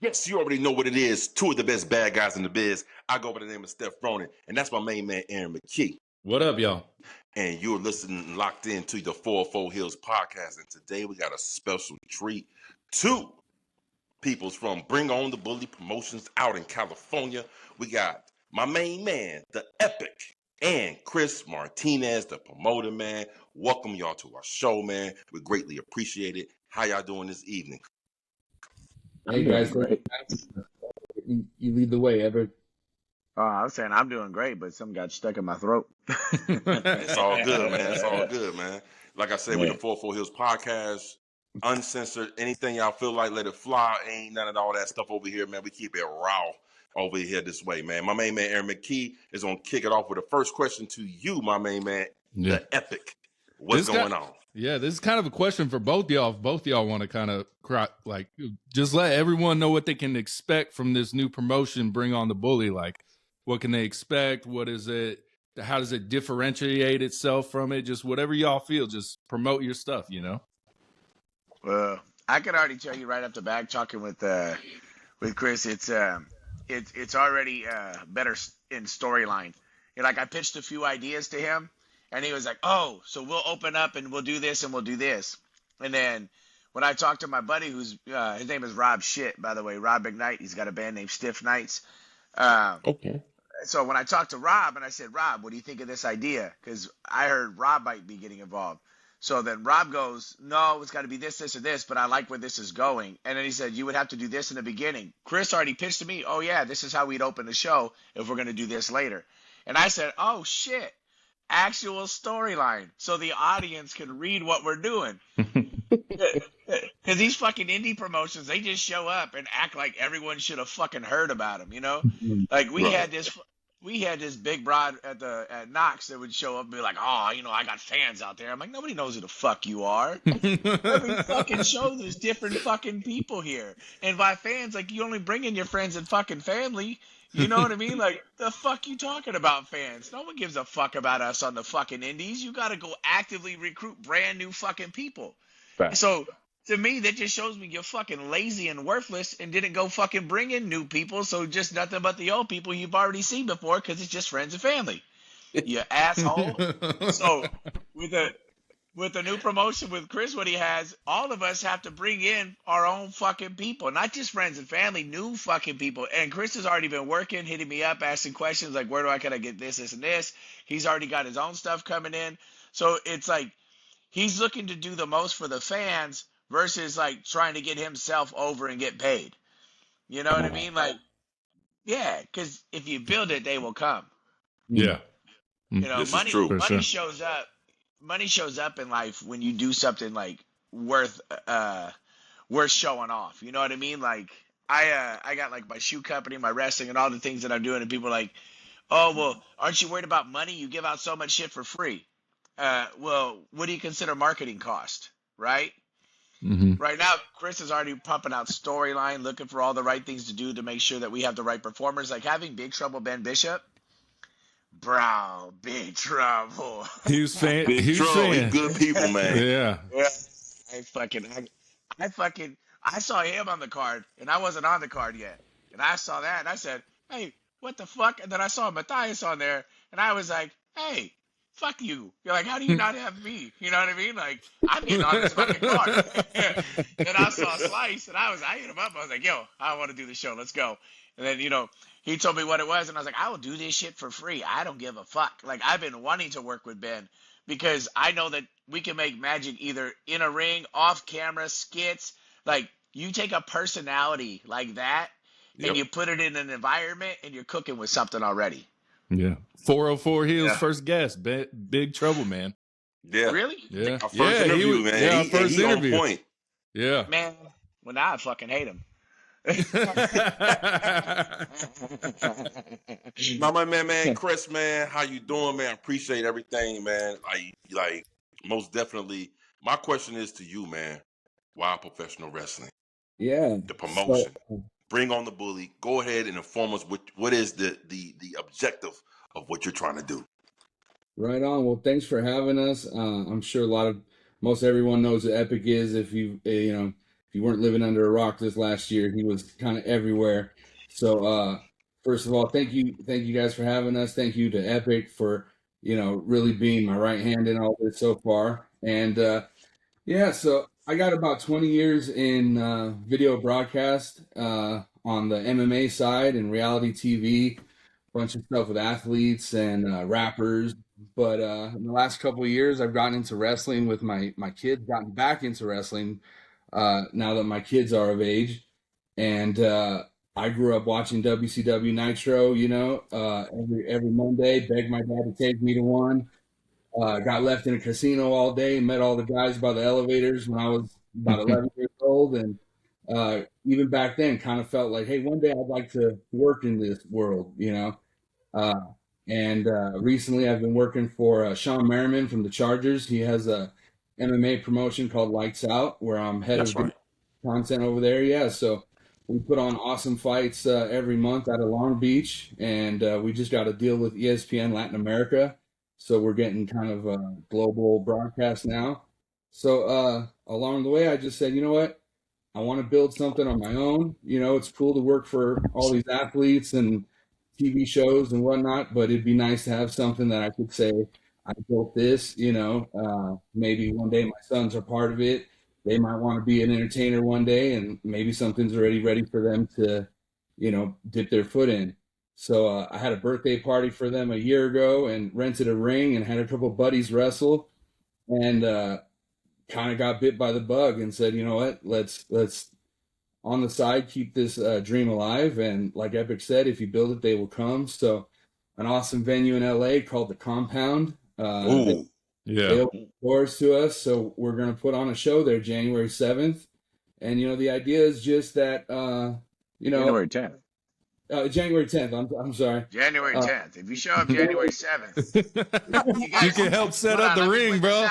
Yes, you already know what it is. Two of the best bad guys in the biz. I go by the name of Steph Ronin, and that's my main man, McKee. What up, y'all? And you're listening, locked into the 404 HEELZ podcast. And today we got a special treat. Two peoples from Bring On the Bully Promotions out in California. We got my main man, The Epic, and Chris Martinez, the promoter, man. Welcome y'all to our show, man. We greatly appreciate it. How y'all doing this evening? Hey guys, great. you lead the way, Everett. I was saying I'm doing great, but something got stuck in my throat. It's all good, man. It's all good, man. Like I said, with the 404 HEELZ podcast, uncensored, anything y'all feel like, let it fly. Ain't none of all that stuff over here, man. We keep it raw over here this way, man. My main man, McKee, is going to kick it off with the first question to you, my main man, The Epic. What's going on? Yeah, this is kind of a question for both y'all. If both y'all want to kind of just let everyone know what they can expect from this new promotion, Bring On the Bully. Like, what can they expect? What is it? How does it differentiate itself from it? Just whatever y'all feel, just promote your stuff, you know? Well, I can already tell you right off the bat, talking with Chris, it's already better in storyline. Like, I pitched a few ideas to him, and he was like, "Oh, so we'll open up and we'll do this and we'll do this." And then when I talked to my buddy, who's his name is Rob Shit, by the way, Rob McKnight. He's got a band named Stiff Nights. Okay. So when I talked to Rob and I said, "Rob, what do you think of this idea?" Because I heard Rob might be getting involved. So then Rob goes, "No, it's got to be this, this, or this, but I like where this is going." And then he said, "You would have to do this in the beginning." Chris already pitched to me, "Oh yeah, this is how we'd open the show if we're going to do this later." And I said, "Oh shit. Actual storyline, so the audience can read what we're doing." Because these fucking indie promotions, they just show up and act like everyone should have fucking heard about them, you know? Like we had this big broad at Knox that would show up and be like, "Oh, I got fans out there." I'm like, nobody knows who the fuck you are. Every fucking show, there's different fucking people here. And by fans, like, you only bring in your friends and fucking family. You know what I mean? Like, the fuck you talking about, fans? No one gives a fuck about us on the fucking indies. You got to go actively recruit brand new fucking people. Right. So, to me, that just shows me you're fucking lazy and worthless and didn't go fucking bring in new people. So, just nothing but the old people you've already seen before because it's just friends and family. You asshole. So, with the new promotion with Chris, what he has, all of us have to bring in our own fucking people, not just friends and family, new fucking people. And Chris has already been working, hitting me up, asking questions like, "Where can I get this, this, and this?" He's already got his own stuff coming in. So it's like he's looking to do the most for the fans versus like trying to get himself over and get paid. You know what I mean? Like, yeah, because if you build it, they will come. Yeah. This is true. Money shows up. Money shows up in life when you do something like worth showing off. You know what I mean? Like I got like my shoe company, my wrestling, and all the things that I'm doing, and people are like, "Oh, well, aren't you worried about money? You give out so much shit for free." Well, what do you consider marketing cost, right? Right now, Chris is already pumping out storyline, looking for all the right things to do to make sure that we have the right performers. Like having Big Trouble Ben Bishop. Bro, Big Trouble. He's saying good people, man. Yeah. I saw him on the card, and I wasn't on the card yet. And I saw that, and I said, "Hey, what the fuck?" And then I saw Matthias on there, and I was like, "Hey, fuck you." You're like, "How do you not have me?" You know what I mean? Like, I'm getting on this fucking card. And I saw Slice, and I hit him up. I was like, "Yo, I want to do the show. Let's go." And then, he told me what it was, and I was like, "I will do this shit for free. I don't give a fuck." Like, I've been wanting to work with Ben because I know that we can make magic either in a ring, off camera, skits. Like, you take a personality like that and you put it in an environment and you're cooking with something already. Yeah. 404 HEELZ first guest, Big Trouble, man. Yeah. Really? Yeah. Our first interview, man. Yeah, first interview. On point. Yeah. Man, well, now I fucking hate him. My man, Chris, man, how you doing, man? Appreciate everything, man. Like most definitely. My question is to you, man. Why professional wrestling? Yeah. The promotion. Bring On the Bully. Go ahead and inform us what is the objective of what you're trying to do. Right on. Well, thanks for having us. I'm sure most everyone knows what Epic is if you if you weren't living under a rock this last year, he was kind of everywhere. So first of all, thank you guys for having us. Thank you to Epic for really being my right hand in all this so far. And yeah, so I got about 20 years in video broadcast on the MMA side and reality TV, bunch of stuff with athletes and rappers. But in the last couple of years, I've gotten into wrestling with my kids, gotten back into wrestling now that my kids are of age. And I grew up watching WCW Nitro, every Monday, begged my dad to take me to one. Got left in a casino all day, met all the guys by the elevators when I was about 11 years old. And even back then, kind of felt like, hey, one day I'd like to work in this world, Uh, and recently I've been working for Sean Merriman from the Chargers. He has a MMA promotion called Lights Out, where I'm head That's of right. content over there. Yeah, so we put on awesome fights every month out of Long Beach, and we just got a deal with ESPN Latin America, so we're getting kind of a global broadcast now. So along the way, I just said, you know what? I want to build something on my own. It's cool to work for all these athletes and TV shows and whatnot, but it'd be nice to have something that I could say, I built this, maybe one day my sons are part of it. They might want to be an entertainer one day, and maybe something's already ready for them to, dip their foot in. So I had a birthday party for them a year ago and rented a ring and had a couple buddies wrestle, and kind of got bit by the bug and said, you know what, let's on the side keep this dream alive. And like Epic said, if you build it, they will come. So an awesome venue in LA called the Compound. Ooh. They opened doors to us, so we're going to put on a show there January 7th. And the idea is just that January 10th. January 10th. I'm sorry. January 10th. If you show up January 7th, you can help set up the ring, bro.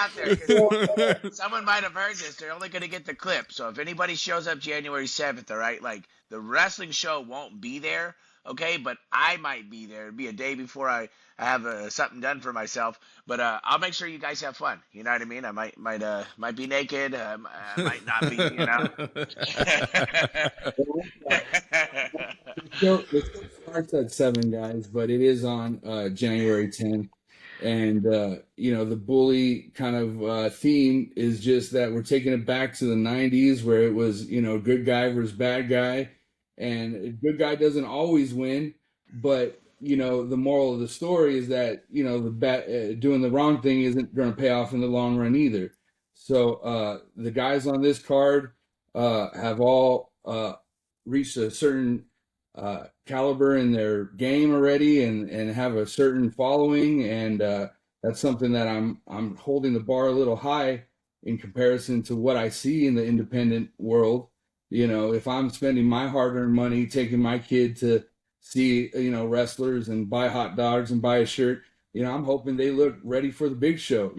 Someone might have heard this. They're only going to get the clip. So if anybody shows up January 7th, all right, like the wrestling show won't be there, okay, but I might be there. It'll be a day before I have something done for myself. But I'll make sure you guys have fun. You know what I mean? I might be naked. I might not be. It starts at 7, guys, but it is on January 10th. And the bully kind of theme is just that we're taking it back to the 90s, where it was good guy versus bad guy, and good guy doesn't always win, but the moral of the story is that the doing the wrong thing isn't going to pay off in the long run either. So the guys on this card have all reached a certain caliber in their game already, and have a certain following, and that's something that I'm holding the bar a little high in comparison to what I see in the independent world. If I'm spending my hard-earned money taking my kid to see wrestlers and buy hot dogs and buy a shirt, I'm hoping they look ready for the big show.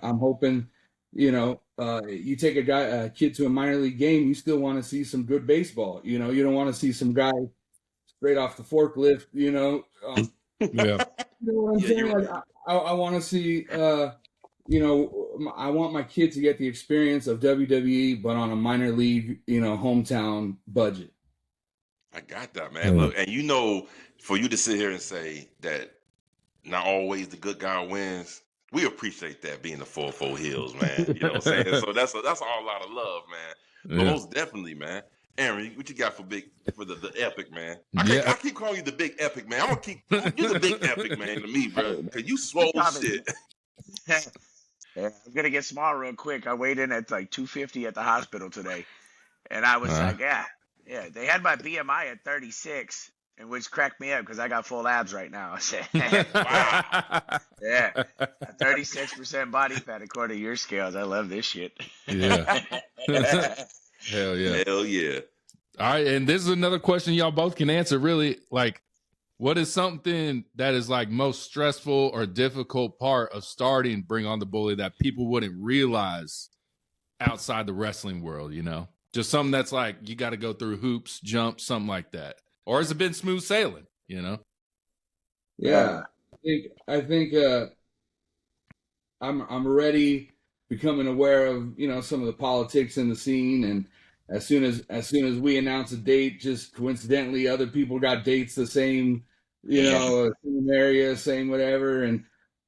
I'm hoping you take a kid to a minor league game, you still want to see some good baseball. You don't want to see some guy straight off the forklift, Yeah. You know what I'm saying? Like, I want to see, I want my kid to get the experience of WWE, but on a minor league, hometown budget. I got that, man. Look, and for you to sit here and say that not always the good guy wins, we appreciate that being the 4-4 Heels, man. You know what I'm saying? So that's all a lot of love, man. But most definitely, man. Aaron, what you got for the Epic, man? I keep calling you the Big Epic, man. I'm gonna keep you the Big Epic, man, to me, bro. Cause you swole shit. Yeah, I'm gonna get small real quick. I weighed in at like 250 at the hospital today, and I was like, yeah. They had my BMI at 36, and which cracked me up because I got full abs right now. I said, wow, yeah, 36% body fat according to your scales. I love this shit. Yeah. Hell yeah. Hell yeah. All right, and this is another question y'all both can answer. Really, like, what is something that is like most stressful or difficult part of starting Bring On the Bully that people wouldn't realize outside the wrestling world? Just something that's like you got to go through hoops, jumps, something like that, or has it been smooth sailing? Yeah, I think I'm already becoming aware of some of the politics in the scene, and as soon as we announce a date, just coincidentally, other people got dates the same, same area, same whatever, and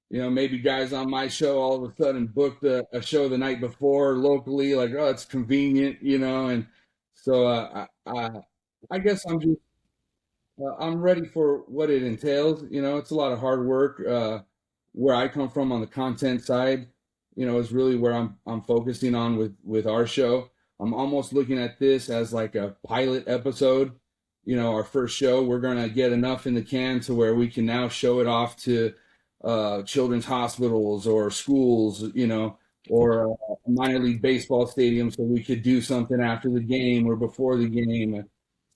maybe guys on my show all of a sudden booked a show the night before locally, like, oh, it's convenient, and so I guess I'm ready for what it entails. It's a lot of hard work. Where I come from on the content side, is really where I'm focusing on with our show. I'm almost looking at this as like a pilot episode. Our first show, we're gonna get enough in the can to where we can now show it off to children's hospitals or schools, or a minor league baseball stadium, so we could do something after the game or before the game.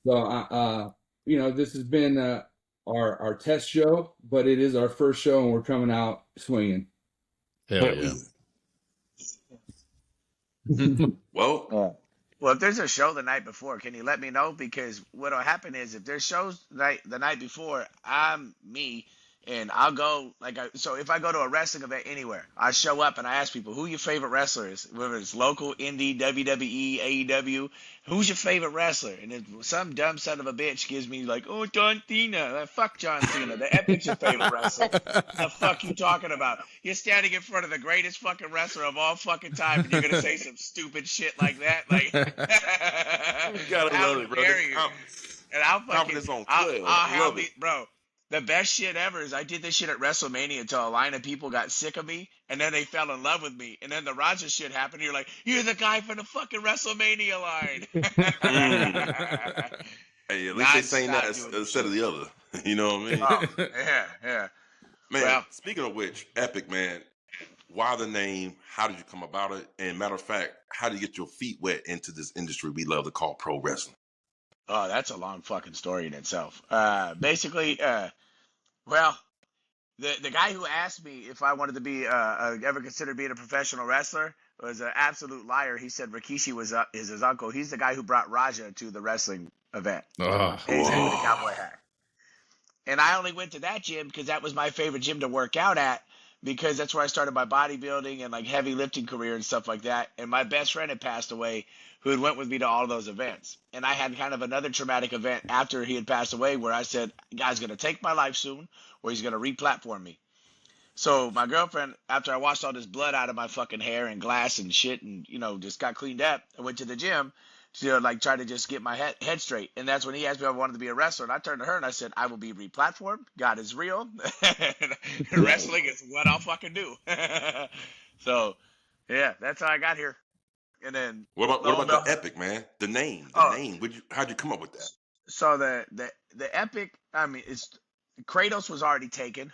So this has been our test show, but it is our first show, and we're coming out swinging. Hell yeah. Well, well, if there's a show the night before, can you let me know? Because what'll happen is if there's shows the night before, I'm me. And I'll go, so if I go to a wrestling event anywhere, I show up and I ask people, who your favorite wrestler is? Whether it's local, indie, WWE, AEW, who's your favorite wrestler? And if some dumb son of a bitch gives me like, oh, John Cena. Fuck John Cena. The Epic's your favorite wrestler. The fuck you talking about? You're standing in front of the greatest fucking wrestler of all fucking time, and you're going to say some stupid shit like that? Like, you gotta love it, bro. And I'll confidence fucking, on 12. I'll love it. bro. The best shit ever is I did this shit at WrestleMania until a line of people got sick of me, and then they fell in love with me. And then the Roger shit happened. You're like, you're the guy from the fucking WrestleMania line. Hey, at least they saying that instead of the other. You know what I mean? Oh, yeah. Man, well, speaking of which, Epic, man, why the name? How did you come about it? And matter of fact, how did you get your feet wet into this industry we love to call pro wrestling? Oh, that's a long fucking story in itself. Basically, well, the guy who asked me if I wanted to be ever considered being a professional wrestler was an absolute liar. He said Rikishi is his uncle. He's the guy who brought Raja to the wrestling event. And he's with the cowboy hat. And I only went to that gym because that was my favorite gym to work out at, because that's where I started my bodybuilding and like heavy lifting career and stuff like that. And my best friend had passed away, who had went with me to all of those events. And I had kind of another traumatic event after he had passed away where I said, guy's going to take my life soon, or he's going to re-platform me. So my girlfriend, after I washed all this blood out of my fucking hair and glass and shit and, just got cleaned up, I went to the gym to try to just get my head straight. And that's when he asked me if I wanted to be a wrestler. And I turned to her and I said, I will be re-platformed. God is real. Wrestling is what I'll fucking do. So, yeah, that's how I got here. And then what about the Epic, man? The name. How'd you come up with that? So the Epic, I mean, Kratos was already taken,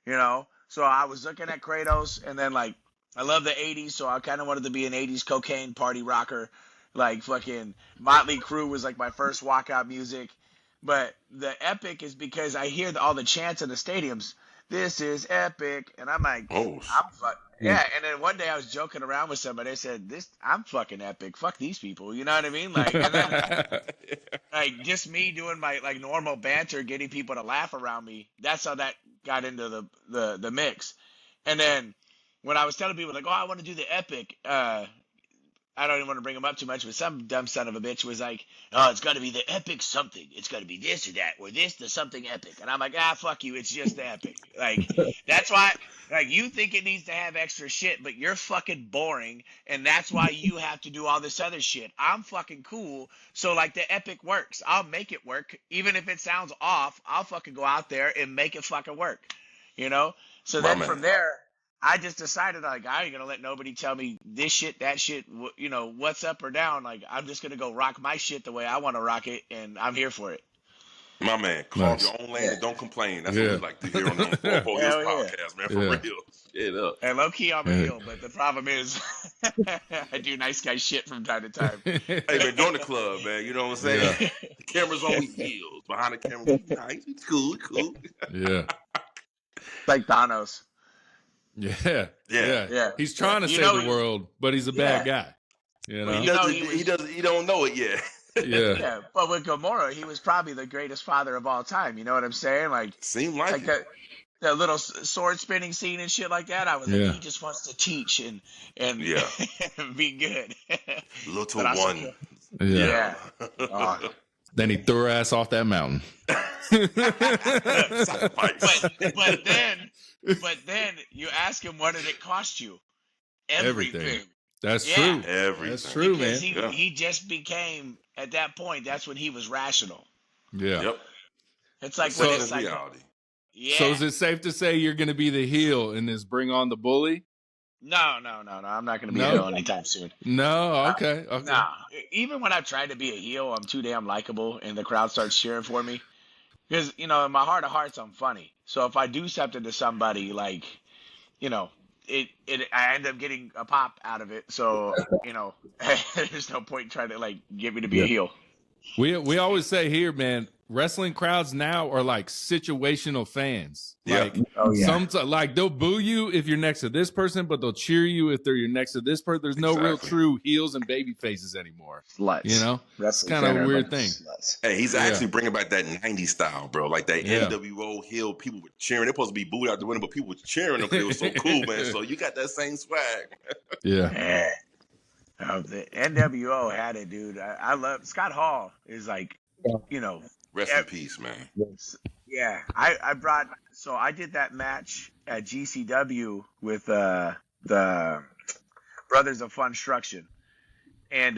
So I was looking at Kratos, and then I love the 80s, so I kind of wanted to be an 80s cocaine party rocker. Like fucking Motley Crue was like my first walkout music. But the Epic is because I hear all the chants in the stadiums. This is epic. And I'm like, yeah. And then one day I was joking around with somebody. I said, I'm fucking epic. Fuck these people. You know what I mean? And then, just me doing my normal banter, getting people to laugh around me. That's how that got into the mix. And then when I was telling people I want to do the Epic, I don't even want to bring him up too much, but some dumb son of a bitch was like, oh, it's got to be the Epic something. It's got to be this or that, or this, the something epic. And I'm like, fuck you. It's just the Epic. That's why, you think it needs to have extra shit, but you're fucking boring. And that's why you have to do all this other shit. I'm fucking cool. So, the Epic works. I'll make it work. Even if it sounds off, I'll fucking go out there and make it fucking work. So then from there, I just decided, I ain't going to let nobody tell me this shit, that shit, what's up or down. I'm just going to go rock my shit the way I want to rock it, and I'm here for it. My man, carve your own lane and don't complain. That's what we like to hear on the 4 Hills podcast, man, for real. Straight up. And low-key, I'm a heel, but the problem is I do nice guy shit from time to time. Hey, man, join the club, man. You know what I'm saying? Yeah. The camera's always heels. Behind the camera, nice. It's cool. Yeah. Like Thanos. Yeah. He's trying to save the world, but he's a bad guy. He don't know it yet. Yeah. But with Gamora, he was probably the greatest father of all time. You know what I'm saying? Seemed like it. The little sword spinning scene and shit like that. I was like, he just wants to teach and be good. Little one Yeah. Then he threw her ass off that mountain. Sacrifice. But then you ask him, what did it cost you? Everything. That's Yeah. true. Everything. That's true, Because man. he just became, at that point, that's when he was rational. Yeah. Yep. It's like So, when it's like, reality. yeah. So is it safe to say you're going to be the heel in this Bring On the Bully? No. I'm not going to be a heel anytime soon. No. Okay. No. Even when I try to be a heel, I'm too damn likable, and the crowd starts cheering for me. Because, in my heart of hearts, I'm funny. So if I do something to somebody, like, I end up getting a pop out of it. So, there's no point trying to, like, get me to be a heel. We always say here, man, wrestling crowds now are like situational fans. Yeah. Like, like they'll boo you if you're next to this person, but they'll cheer you if you're next to this person. There's no real true heels and baby faces anymore. Sluts. It's kind of a weird thing. Sluts. Hey, he's actually bringing back that 90s style, bro. Like that NWO heel, people were cheering. They're supposed to be booed out the window, but people were cheering them because it was so cool, man. So you got that same swag. Yeah. The NWO had it, dude. I love Scott Hall is like, Rest in peace, man. Yeah, I did that match at GCW with the Brothers of Funstruction, and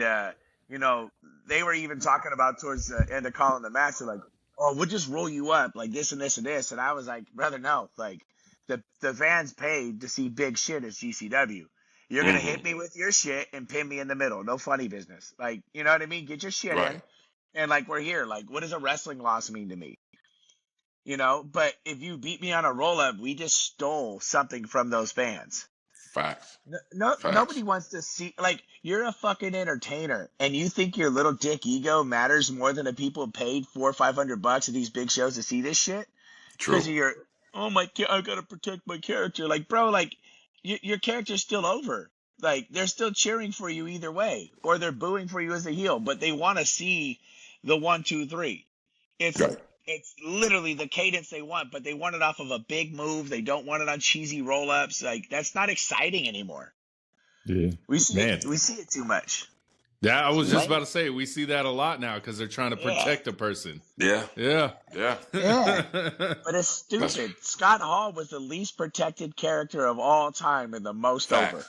they were even talking about towards the end of calling the match, they're like, oh, we'll just roll you up like this and this and this, and I was like, brother, no, like the fans paid to see big shit at GCW. You're gonna hit me with your shit and pin me in the middle, no funny business, like, you know what I mean? Get your shit in. And, like, we're here. Like, what does a wrestling loss mean to me? But if you beat me on a roll-up, we just stole something from those fans. Facts. Nobody wants to see, like, you're a fucking entertainer, and you think your little dick ego matters more than the people paid $400 or $500 at these big shows to see this shit? True. Because of your, I gotta protect my character. Like, bro, like, your character's still over. Like, they're still cheering for you either way, or they're booing for you as a heel, but they want to see the 1, 2, 3. It's literally the cadence they want, but they want it off of a big move. They don't want it on cheesy roll-ups. Like, that's not exciting anymore. Yeah. We see it too much. Yeah, I was just about to say, we see that a lot now because they're trying to protect a person. Yeah. But it's stupid. Scott Hall was the least protected character of all time and the most over.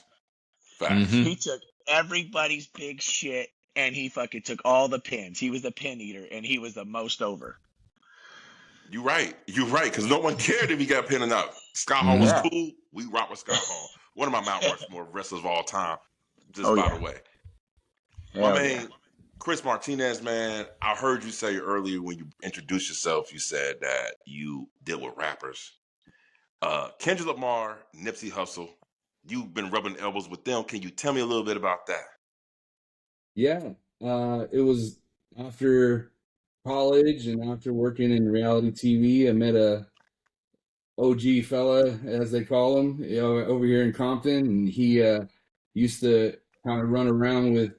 Facts. He took everybody's big shit, and he fucking took all the pins. He was the pin eater, and he was the most over. You're right, because no one cared if he got pinned or not. Scott Hall was cool. We rock with Scott Hall. One of my Mount Rushmore wrestlers of all time, just by the way. Chris Martinez, man, I heard you say earlier when you introduced yourself, you said that you deal with rappers. Kendrick Lamar, Nipsey Hussle, you've been rubbing elbows with them. Can you tell me a little bit about that? Yeah, it was after college and after working in reality TV. I met a OG fella, as they call him, over here in Compton, and he used to kind of run around with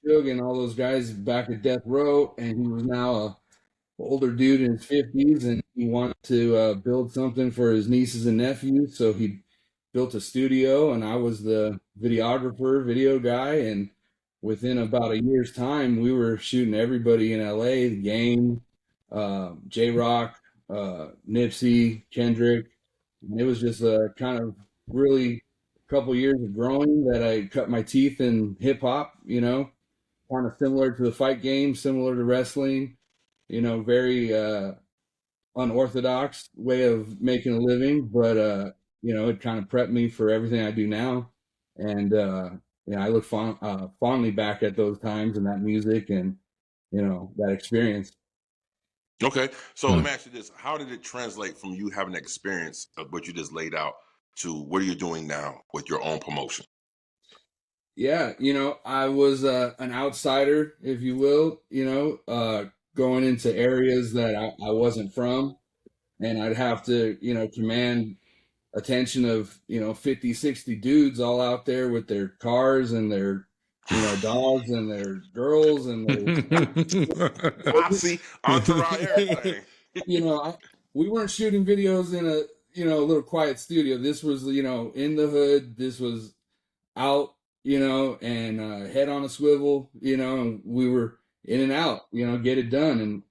Suge and all those guys back at Death Row, and he was now a older dude in his 50s, and he wanted to build something for his nieces and nephews, so he built a studio, and I was the videographer, video guy, and within about a year's time, we were shooting everybody in LA, the Game, J-Rock, Nipsey, Kendrick, and it was just a kind of really couple years of growing that I cut my teeth in hip-hop, kind of similar to the fight game, similar to wrestling, very unorthodox way of making a living, but it kind of prepped me for everything I do now. And I look fondly back at those times and that music and that experience. Okay, so let me ask you this: how did it translate from you having the experience of what you just laid out to what you're doing now with your own promotion? Yeah, I was an outsider, if you will, going into areas that I wasn't from, and I'd have to, command attention of, 50, 60 dudes all out there with their cars and their, dogs and their girls and their Posse, entourage, everything. We weren't shooting videos in a, little quiet studio. This was, in the hood. This was out and head on a swivel, and we were in and out, get it done. And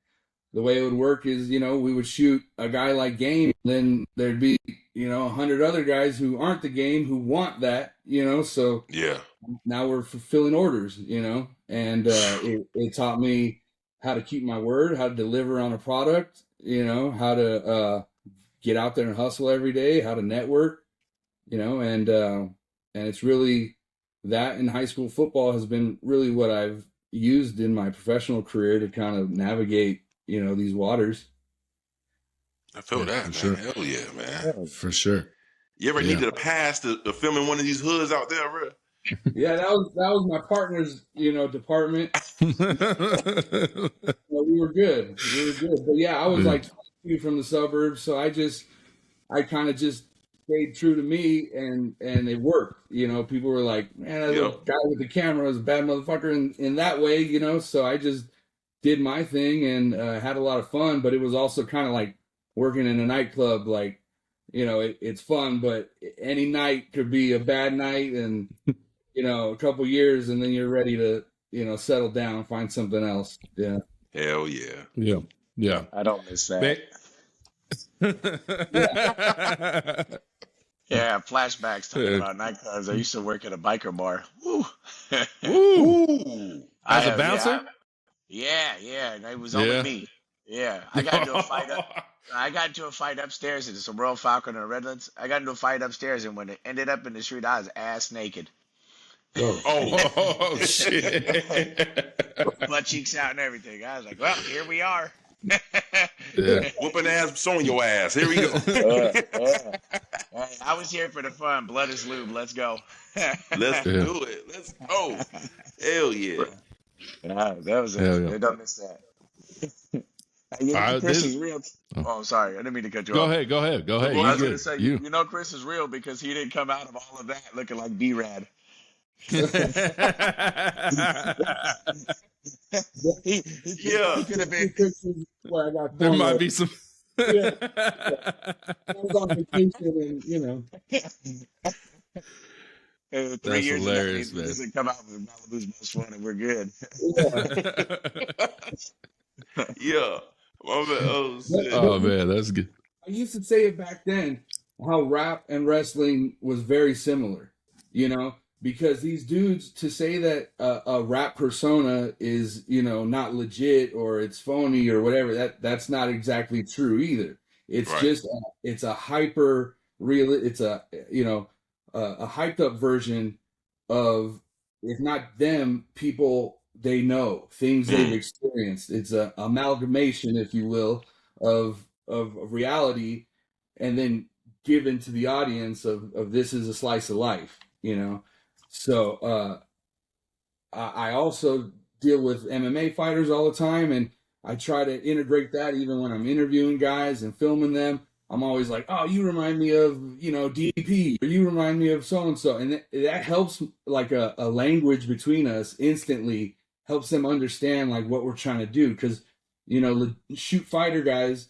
the way it would work is, we would shoot a guy like Game, then there'd be, 100 other guys who aren't the Game who want that, so Yeah. now we're fulfilling orders, and it taught me how to keep my word, how to deliver on a product, how to get out there and hustle every day, how to network, and it's really that in high school football has been really what I've used in my professional career to kind of navigate, these waters. I feel that, man. Sure. Hell yeah, man. For sure. You ever needed a pass to film in one of these hoods out there, bro? Yeah, that was my partner's, department. We were good. But yeah, I was like from the suburbs, so I kind of just stayed true to me, and it worked. People were like, man, that guy with the camera was a bad motherfucker in that way, so I just did my thing and had a lot of fun, but it was also kind of like working in a nightclub, like, it's fun, but any night could be a bad night, and, a couple years, and then you're ready to, settle down, find something else. Yeah. Hell yeah. Yeah. Yeah. I don't miss that. Yeah, flashbacks talking about nightclubs. I used to work at a biker bar. Woo. Ooh. As a bouncer? Yeah. And it was only me. Yeah. I got into a fight upstairs in some Royal Falcon and Redlands. I got into a fight upstairs, and when it ended up in the street, I was ass naked. Oh shit. Butt cheeks out and everything. I was like, well, here we are. Whooping ass, showing your ass. Here we go. I was here for the fun. Blood is lube. Let's go. Let's do it. Let's go. Hell yeah. That was it. They don't miss that. Chris is real. Oh, sorry. I didn't mean to cut you off. Go ahead. I was going to say, Chris is real because he didn't come out of all of that looking like B-Rad. He could have been. There might be some. I was on vacation, and 3 That's years hilarious, ago, man. doesn't come out with Malibu's most fun, and we're good. Yeah. Oh shit. Oh man, that's good. I used to say it back then, how rap and wrestling was very similar, because these dudes, to say that a rap persona is, not legit or it's phony or whatever, that's not exactly true either. It's just, it's a hyper real, it's a hyped up version of, if not them, people they know, things they've experienced. It's a amalgamation, if you will, of reality, and then given to the audience of this is a slice of life, So I also deal with MMA fighters all the time, and I try to integrate that even when I'm interviewing guys and filming them. I'm always like, oh, you remind me of, DP, or you remind me of so-and-so. And that helps, like a language between us instantly, helps them understand like what we're trying to do. Because, shoot fighter guys,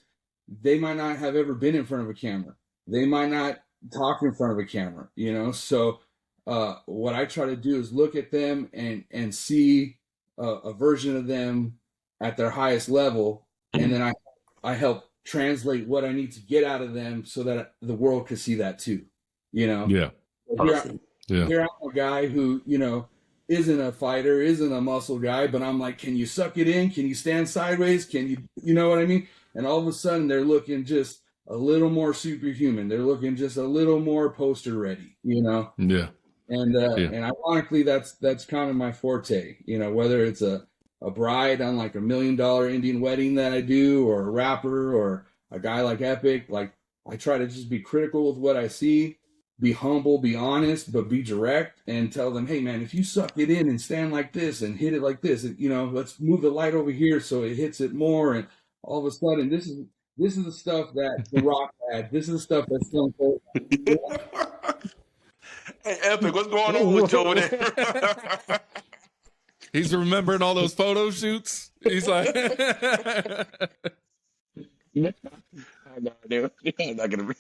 they might not have ever been in front of a camera. They might not talk in front of a camera, So what I try to do is look at them and see a version of them at their highest level. And then I help translate what I need to get out of them so that the world could see that too, Yeah. Here I'm a guy who, isn't a fighter, isn't a muscle guy, but I'm like, can you suck it in? Can you stand sideways? Can you, you know what I mean? And all of a sudden they're looking just a little more superhuman. They're looking just a little more poster ready, Yeah. And ironically, that's kind of my forte, whether it's a bride on like $1 million Indian wedding that I do, or a rapper, or a guy like Epic. Like, I try to just be critical with what I see, be humble, be honest, but be direct, and tell them, hey man, if you suck it in and stand like this and hit it like this, let's move the light over here so it hits it more. And all of a sudden, this is the stuff that The Rock had. This is the stuff that's Stone Cold had. Hey, Epic, what's going on with you over there? He's remembering all those photo shoots. He's like, I know, dude. I'm not gonna.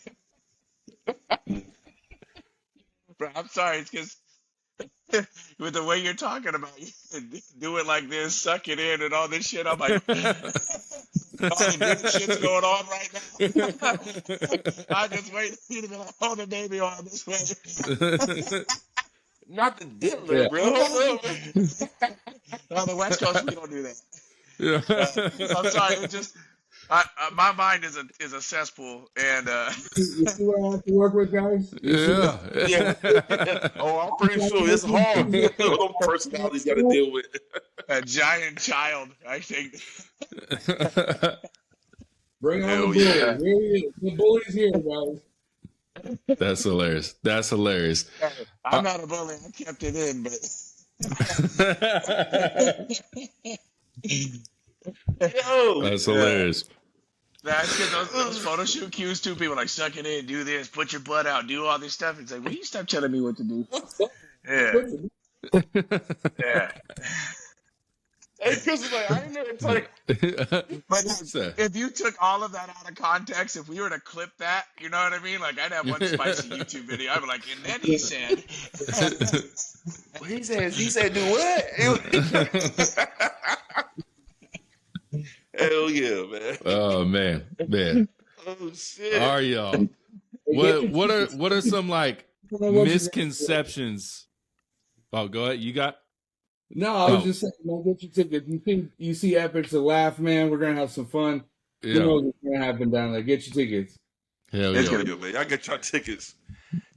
Bro, I'm sorry. It's because with the way you're talking about do it like this, suck it in, and all this shit. I'm like, all the good shit's going on right now. I just wait for you to be like, hold the baby on this way. Not the diddler, Yeah. bro. Hold up, man. On the West Coast, we don't do that. Yeah. I'm sorry. It just my mind is a cesspool, and You see what I have to work with, guys? You see what- Yeah. Oh, I'm pretty sure it's hard. Those personalities got to deal with. a giant child. I think. Bring on the Hell bully. yeah. Here he is. The bully's here, guys. That's hilarious. That's hilarious. I'm not a bully. I kept it in, but. Yo. That's hilarious. That's because those photo shoot cues too. People like suck it in, do this, put your butt out, do all this stuff. It's like, will you stop telling me what to do? Yeah, yeah. Hey, Chris is like, I ain't never tell you. But So- if you took all of that out of context, if we were to clip that, you know what I mean? Like, I'd have one spicy YouTube video. I'd be like, and then he said, He said, do what? Hell yeah, man. Oh man. Oh shit. All right, y'all. What are some like misconceptions? Oh, go ahead. You got No, I was just saying, man, get your ticket. You see Epic to laugh, man. We're gonna have some fun. yeah. Who knows what's gonna happen down there? Get your tickets. Hell It's yeah. gonna be, man. Y'all get your tickets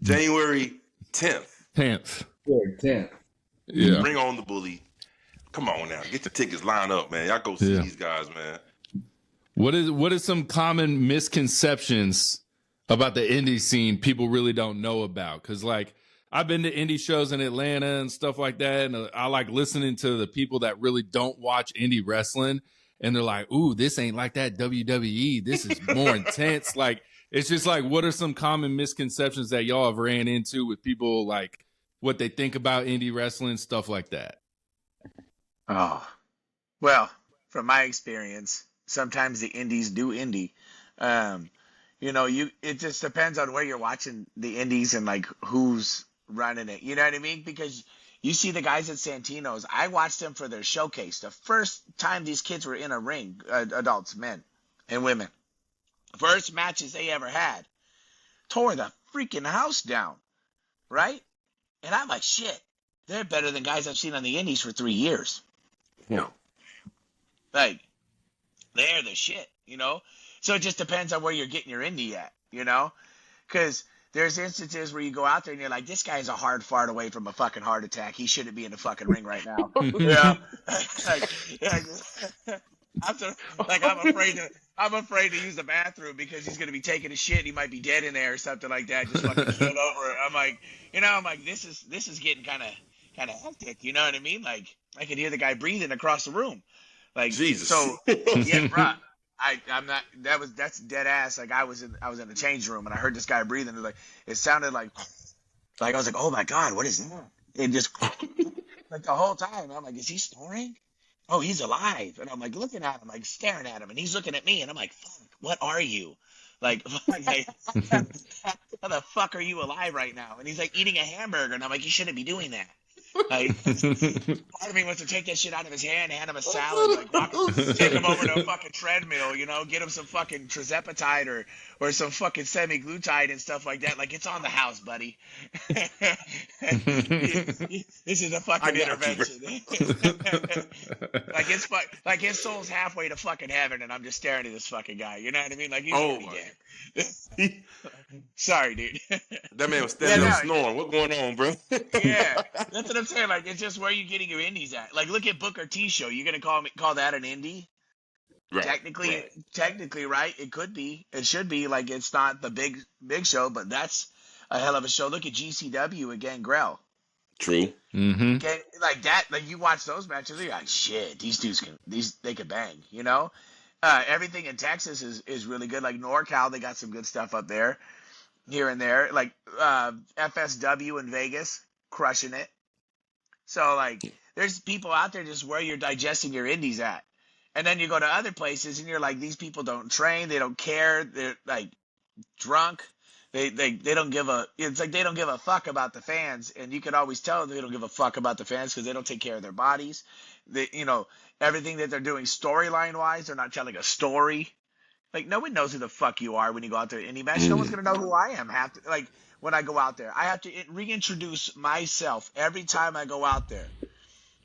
January 10th. 10th. Good, 10. Yeah. Bring on the bully. Come on now. Get your tickets lined up, man. Y'all go see Yeah. these guys, man. What is some common misconceptions about the indie scene people really don't know about? Because like I've been to indie shows in Atlanta and stuff like that, and I like listening to the people that really don't watch indie wrestling, and they're like, "Ooh, this ain't like that WWE. This is more intense." Like it's just like, what are some common misconceptions that y'all have ran into with people, like what they think about indie wrestling, stuff like that? oh, well, from my experience, sometimes the indies do indie. It just depends on where you're watching the indies and like who's running it. You know what I mean? Because you see the guys at Santino's. I watched them for their showcase. The first time these kids were in a ring, adults, men and women, first matches they ever had, tore the freaking house down, right? And I'm like, shit, they're better than guys I've seen on the indies for 3 years. Yeah. Like, they're the shit, you know? So it just depends on where you're getting your indie at, you know? Because there's instances where you go out there and you're like, this guy's a hard fart away from a fucking heart attack. He shouldn't be in the fucking ring right now. Yeah. I'm afraid to use the bathroom because he's going to be taking a shit. He might be dead in there or something like that. Just fucking killed over it. I'm like, this is getting kind of hectic. You know what I mean? Like, I could hear the guy breathing across the room. Like, Jesus. So yeah, bro. I'm not. That's dead ass. Like I was in the change room and I heard this guy breathing. It sounded like I was like, oh my god, what is that? It just like the whole time. I'm like, is he snoring? Oh, he's alive. And I'm like looking at him, like staring at him, and he's looking at me, and I'm like, fuck, what are you? Like, how the fuck are you alive right now? And he's like eating a hamburger, and I'm like, you shouldn't be doing that. Like, part of me wants to take that shit out of his hand, hand him a salad, like take him over to a fucking treadmill, you know, get him some fucking trizepatide or some fucking semi-glutide and stuff like that. Like, it's on the house, buddy. This is a fucking intervention. Like his soul's halfway to fucking heaven, and I'm just staring at this fucking guy. You know what I mean? Like, he's gonna be dead. Sorry, dude. That man was standing up snoring. What's going on, bro? Yeah, that's what I'm saying. Like, it's just where you getting your indies at. Like, look at Booker T show. You're gonna call that an indie? Right. Technically, right? It could be. It should be. Like, it's not the big show, but that's a hell of a show. Look at GCW with Gangrel. True. Mm-hmm. Like that. Like, you watch those matches, you're like, shit, these dudes they could bang. You know, everything in Texas is really good. Like NorCal, they got some good stuff up there, here and there. Like FSW in Vegas, crushing it. So like, there's people out there just where you're digesting your indies at. And then you go to other places and you're like, these people don't train, they don't care, they're like drunk, They don't give a. It's like they don't give a fuck about the fans, and you can always tell they don't give a fuck about the fans because they don't take care of their bodies. They, everything that they're doing storyline wise, they're not telling a story. Like no one knows who the fuck you are when you go out there to any match. No one's gonna know who I am. Like when I go out there, I have to reintroduce myself every time I go out there.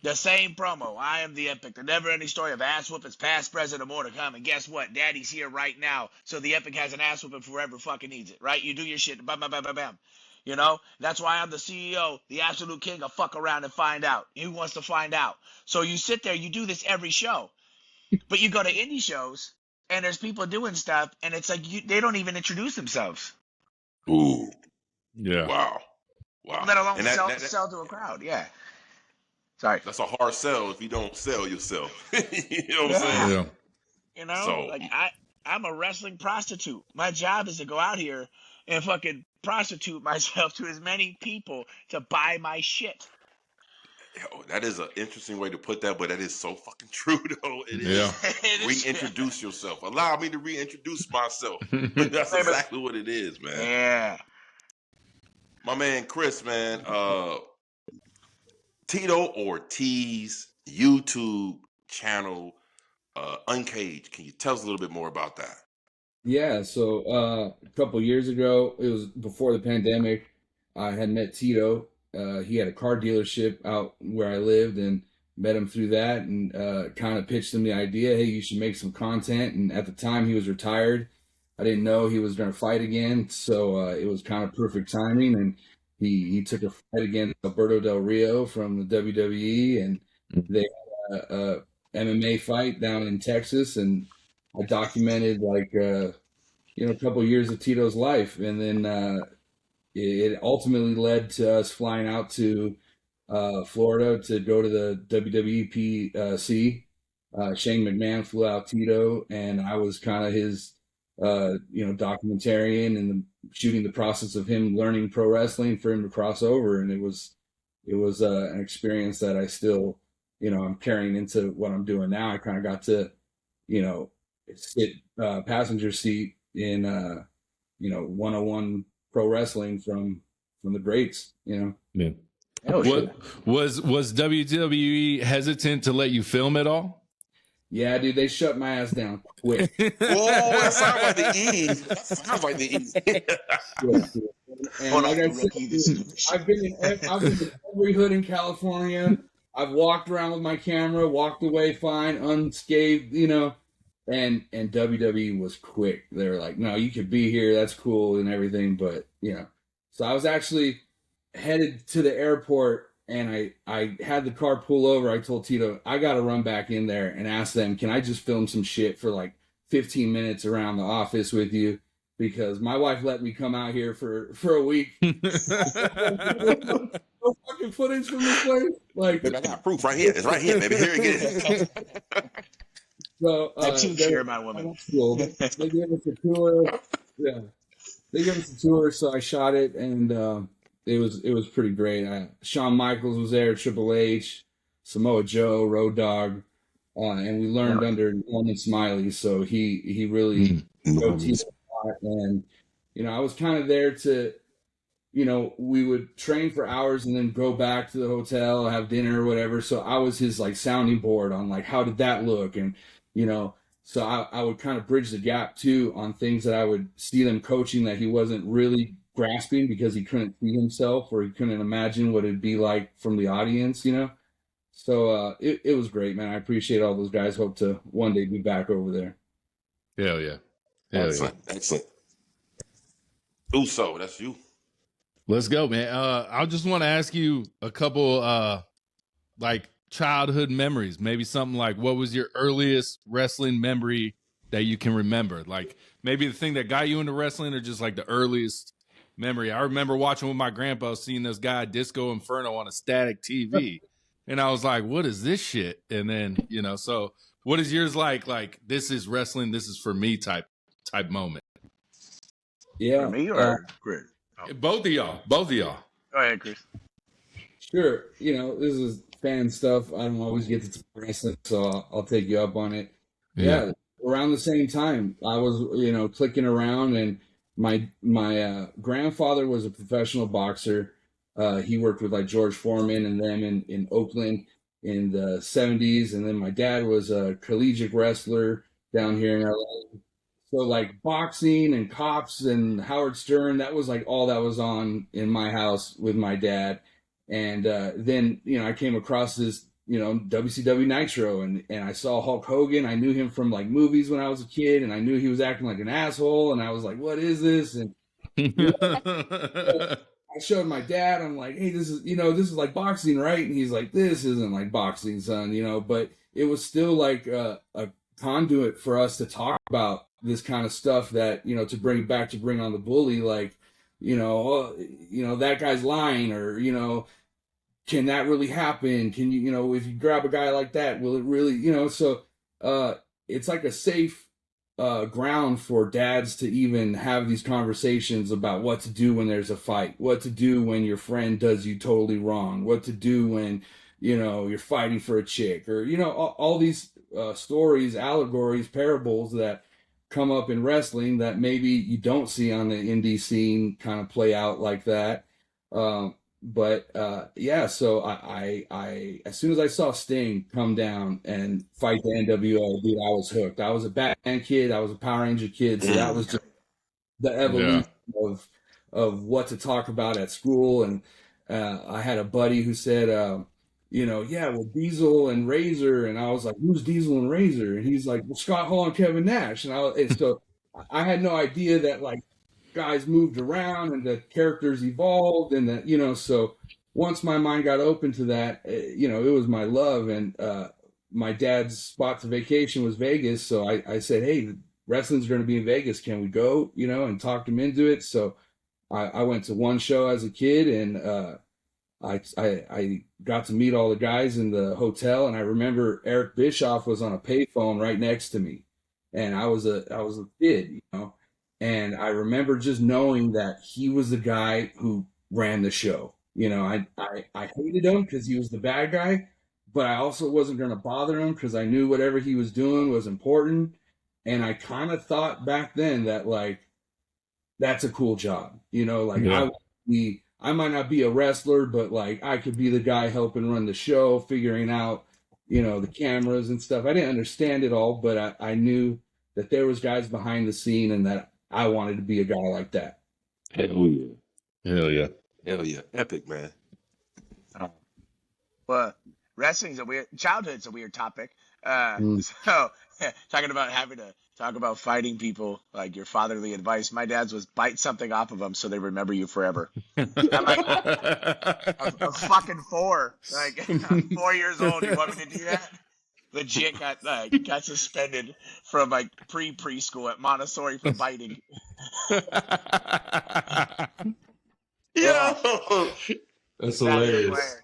The same promo. I am the Epic. The never-ending story of ass whoopings, past, present, and more to come. And guess what? Daddy's here right now. So the Epic has an ass whooping for whoever fucking needs it, right? You do your shit. Bam, bam, bam, bam, bam. That's why I'm the CEO, the absolute king of fuck around and find out. Who wants to find out? So you sit there, you do this every show. But you go to indie shows, and there's people doing stuff, and it's like they don't even introduce themselves. Ooh. Yeah. Wow. Let alone sell to a crowd. Yeah. Sorry. That's a hard sell if you don't sell yourself. You know what I'm saying? Yeah. I'm a wrestling prostitute. My job is to go out here and fucking prostitute myself to as many people to buy my shit. Yo, that is an interesting way to put that, but that is so fucking true, though. It Yeah. is. Reintroduce yourself. Allow me to reintroduce myself. That's exactly what it is, man. Yeah. My man Chris, man. Tito Ortiz YouTube channel, Uncaged. Can you tell us a little bit more about that? Yeah, so a couple years ago, it was before the pandemic, I had met Tito. He had a car dealership out where I lived and met him through that and kind of pitched him the idea, hey, you should make some content. And at the time he was retired. I didn't know he was going to fight again, so it was kind of perfect timing. And he took a fight against Alberto Del Rio from the WWE, and they had a MMA fight down in Texas, and I documented a couple of years of Tito's life, and then it ultimately led to us flying out to Florida to go to the WWEPC. Shane McMahon flew out Tito, and I was kind of his documentarian and shooting the process of him learning pro wrestling for him to cross over, and it was an experience that I still I'm carrying into what I'm doing now. I kind of got to sit passenger seat in 101 pro wrestling from the greats. Yeah. Was WWE hesitant to let you film at all? Yeah, dude, they shut my ass down quick. Whoa, that sounds like the E. And like I said, I've been in every hood in California. I've walked around with my camera, walked away fine, unscathed, and WWE was quick. They were like, no, you could be here. That's cool and everything. But, so I was actually headed to the airport, and I had the car pull over. I told Tito, I got to run back in there and ask them, can I just film some shit for like 15 minutes around the office with you? Because my wife let me come out here for a week. No fucking footage from this place. Like, I got proof right here. It's right here, baby. Here it is. So I too share my woman. Cool. They gave us a tour. Yeah, they gave us a tour, so I shot it, and it was pretty great. Shawn Michaels was there, Triple H, Samoa Joe, Road Dogg, and we learned under Norman Smiley. So he really showed Tito a lot, and I was kind of there to. We would train for hours and then go back to the hotel, have dinner or whatever. So I was his like sounding board on like, how did that look? And, so I would kind of bridge the gap too on things that I would see them coaching that he wasn't really grasping because he couldn't see himself or he couldn't imagine what it'd be like from the audience, So it was great, man. I appreciate all those guys. Hope to one day be back over there. Hell yeah. Excellent. Uso, that's you. Let's go, man. I just want to ask you a couple like childhood memories. Maybe something like, what was your earliest wrestling memory that you can remember? Like maybe the thing that got you into wrestling or just like the earliest memory. I remember watching with my grandpa, seeing this guy Disco Inferno on a static TV. And I was like, what is this shit? And then, so what is yours like? Like, this is wrestling, this is for me type moment. Yeah. For me or Chris? Both of y'all. Go ahead, Chris. Sure. This is fan stuff. I don't always get to wrestling, so I'll take you up on it. Yeah. Around the same time, I was, clicking around and, my grandfather was a professional boxer. He worked with like George Foreman and them in Oakland in the 70s. And then my dad was a collegiate wrestler down here in LA. So like boxing and cops and Howard Stern, that was like all that was on in my house with my dad. And then, I came across this, WCW Nitro, and I saw Hulk Hogan. I knew him from like movies when I was a kid, and I knew he was acting like an asshole. And I was like, what is this? And I showed my dad. I'm like, hey, this is like boxing, right? And he's like, this isn't like boxing, son. But it was still like a conduit for us to talk about this kind of stuff that to bring on the bully, like that guy's lying, or can that really happen? Can if you grab a guy like that, will it really, so it's like a safe ground for dads to even have these conversations about what to do when there's a fight, what to do when your friend does you totally wrong, what to do when you're fighting for a chick, or all these stories, allegories, parables that come up in wrestling that maybe you don't see on the indie scene kind of play out like that. So I as soon as I saw Sting come down and fight the NWO, dude, I was hooked. I was a Batman kid, I was a Power Ranger kid, so that was just the evolution of what to talk about at school. And I had a buddy who said, Diesel and Razor, and I was like, who's Diesel and Razor? And he's like, well, Scott Hall and Kevin Nash. And so I had no idea that like guys moved around and the characters evolved, and that so once my mind got open to that, it was my love. And my dad's spot to vacation was Vegas, so I said, hey, wrestling's going to be in Vegas, can we go, and talked him into it. So I went to one show as a kid, and I got to meet all the guys in the hotel, and I remember Eric Bischoff was on a payphone right next to me, and I was a kid, and I remember just knowing that he was the guy who ran the show. I hated him because he was the bad guy, but I also wasn't going to bother him because I knew whatever he was doing was important. And I kind of thought back then that like, that's a cool job, I might not be a wrestler, but like I could be the guy helping run the show, figuring out, the cameras and stuff. I didn't understand it all, but I knew that there was guys behind the scene, and that I wanted to be a guy like that. Hell yeah. Hell yeah. Hell yeah. Epic, man. Well, childhood's a weird topic. So talking about having to talk about fighting people, like your fatherly advice. My dad's was bite something off of them so they remember you forever. I'm like, I'm fucking 4. Like, I'm 4 years old. You want me to do that? Legit got suspended from like preschool at Montessori for biting. Yeah. That's hilarious.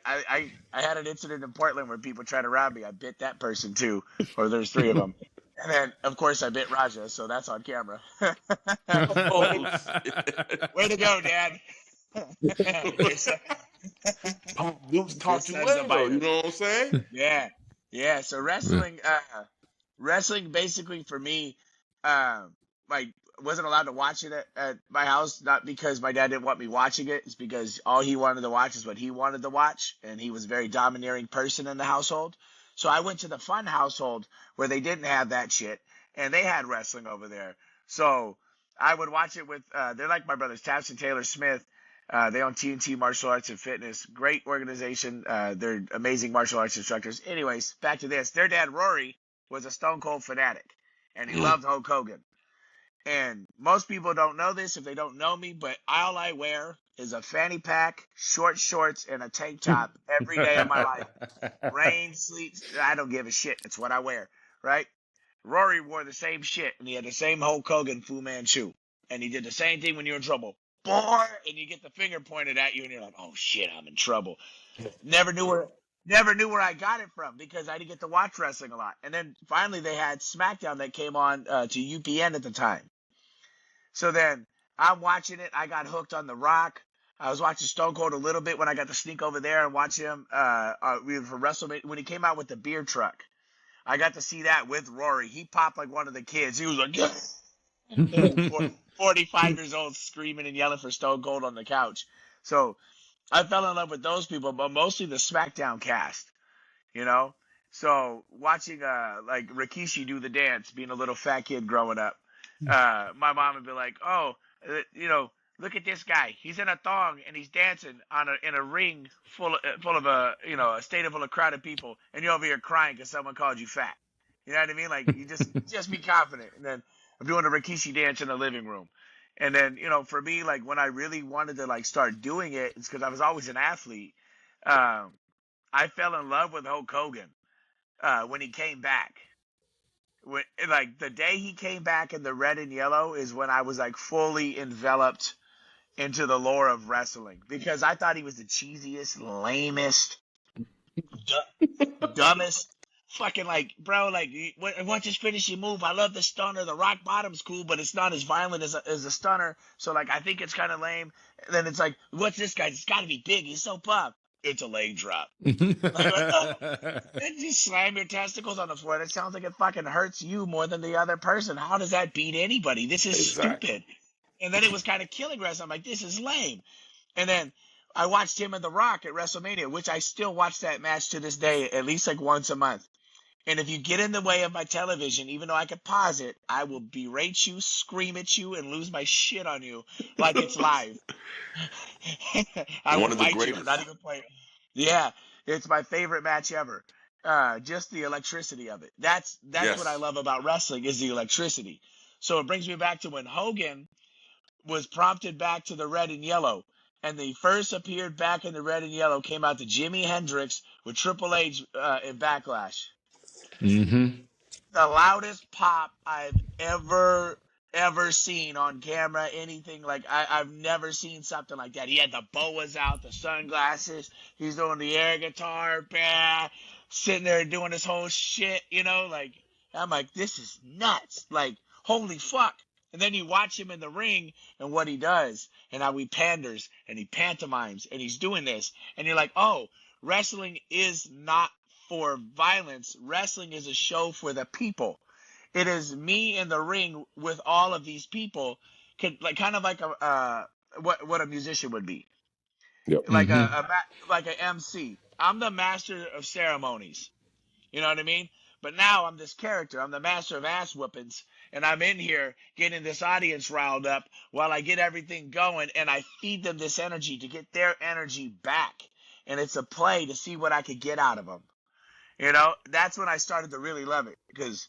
I had an incident in Portland where people tried to rob me. I bit that person too, or there's 3 of them. And then, of course, I bit Raja, so that's on camera. Way to go, Dad. Dudes taught you well, you know what I'm saying? Yeah. Yeah, so wrestling basically for me, like wasn't allowed to watch it at my house, not because my dad didn't want me watching it. It's because all he wanted to watch is what he wanted to watch, and he was a very domineering person in the household. So I went to the fun household where they didn't have that shit, and they had wrestling over there. So I would watch it with, they're like my brothers, Taps and Taylor Smith. They own TNT Martial Arts and Fitness. Great organization. They're amazing martial arts instructors. Anyways, back to this. Their dad, Rory, was a Stone Cold fanatic, and he loved Hulk Hogan. And most people don't know this if they don't know me, but all I wear is a fanny pack, short shorts, and a tank top every day of my life. Rain, sleet, I don't give a shit. It's what I wear, right? Rory wore the same shit, and he had the same Hulk Hogan Fu Manchu. And he did the same thing when you're in trouble. Boy! And you get the finger pointed at you, and you're like, oh, shit, I'm in trouble. Never knew where I got it from because I didn't get to watch wrestling a lot. And then finally they had SmackDown that came on to UPN at the time. So then I'm watching it. I got hooked on The Rock. I was watching Stone Cold a little bit when I got to sneak over there and watch him for WrestleMania when he came out with the beer truck. I got to see that with Rory. He popped like one of the kids. He was like, 45 years old screaming and yelling for Stone Cold on the couch. So I fell in love with those people, but mostly the SmackDown cast, you know? So watching like Rikishi do the dance, being a little fat kid growing up, my mom would be like, "Oh, you know, look at this guy. He's in a thong and he's dancing in a ring full of a stadium full of crowded people, and you're over here crying because someone called you fat." You know what I mean? Like you just be confident. And then I'm doing a Rikishi dance in the living room. And then, for me, like when I really wanted to like start doing it, it's because I was always an athlete. Um, I fell in love with Hulk Hogan when he came back. Like the day he came back in the red and yellow is when I was like fully enveloped into the lore of wrestling, because I thought he was the cheesiest, lamest, dumbest. Fucking like, bro, like, once you finish your move, I love the stunner. The rock bottom's cool, but it's not as violent as a stunner. So, like, I think it's kind of lame. And then it's like, what's this guy? It's got to be big. He's so buff. It's a leg drop. Like, and you slam your testicles on the floor. And it sounds like it fucking hurts you more than the other person. How does that beat anybody? This is Exactly. stupid. And then it was kind of killing wrestling. I'm like, this is lame. And then I watched him and The Rock at WrestleMania, which I still watch that match to this day, at least like once a month. And if you get in the way of my television, even though I can pause it, I will berate you, scream at you, and lose my shit on you like it's live. I will One of the fight you. I'm greatest. not even playing. Yeah, it's my favorite match ever. Just the electricity of it. That's what I Yes. love about wrestling, is the electricity. So it brings me back to when Hogan was prompted back to the red and yellow. And they first appeared back in the red and yellow, came out to Jimi Hendrix with Triple H in Backlash. Mm-hmm. The loudest pop I've ever seen on camera. Anything like I've never seen something like that. He had the boas out, the sunglasses. He's doing the air guitar, sitting there doing his whole shit. Like I'm like, this is nuts. Like holy fuck. And then you watch him in the ring and what he does, and how he panders and he pantomimes and he's doing this, and you're like, oh, wrestling is not for violence. Wrestling is a show for the people. It is me in the ring with all of these people, kind of like what a musician would be, Yep. like Mm-hmm. like a MC. I'm the master of ceremonies. You know what I mean? But now I'm this character. I'm the master of ass whoopings, and I'm in here getting this audience riled up while I get everything going, and I feed them this energy to get their energy back. And it's a play to see what I could get out of them. That's when I started to really love it, because,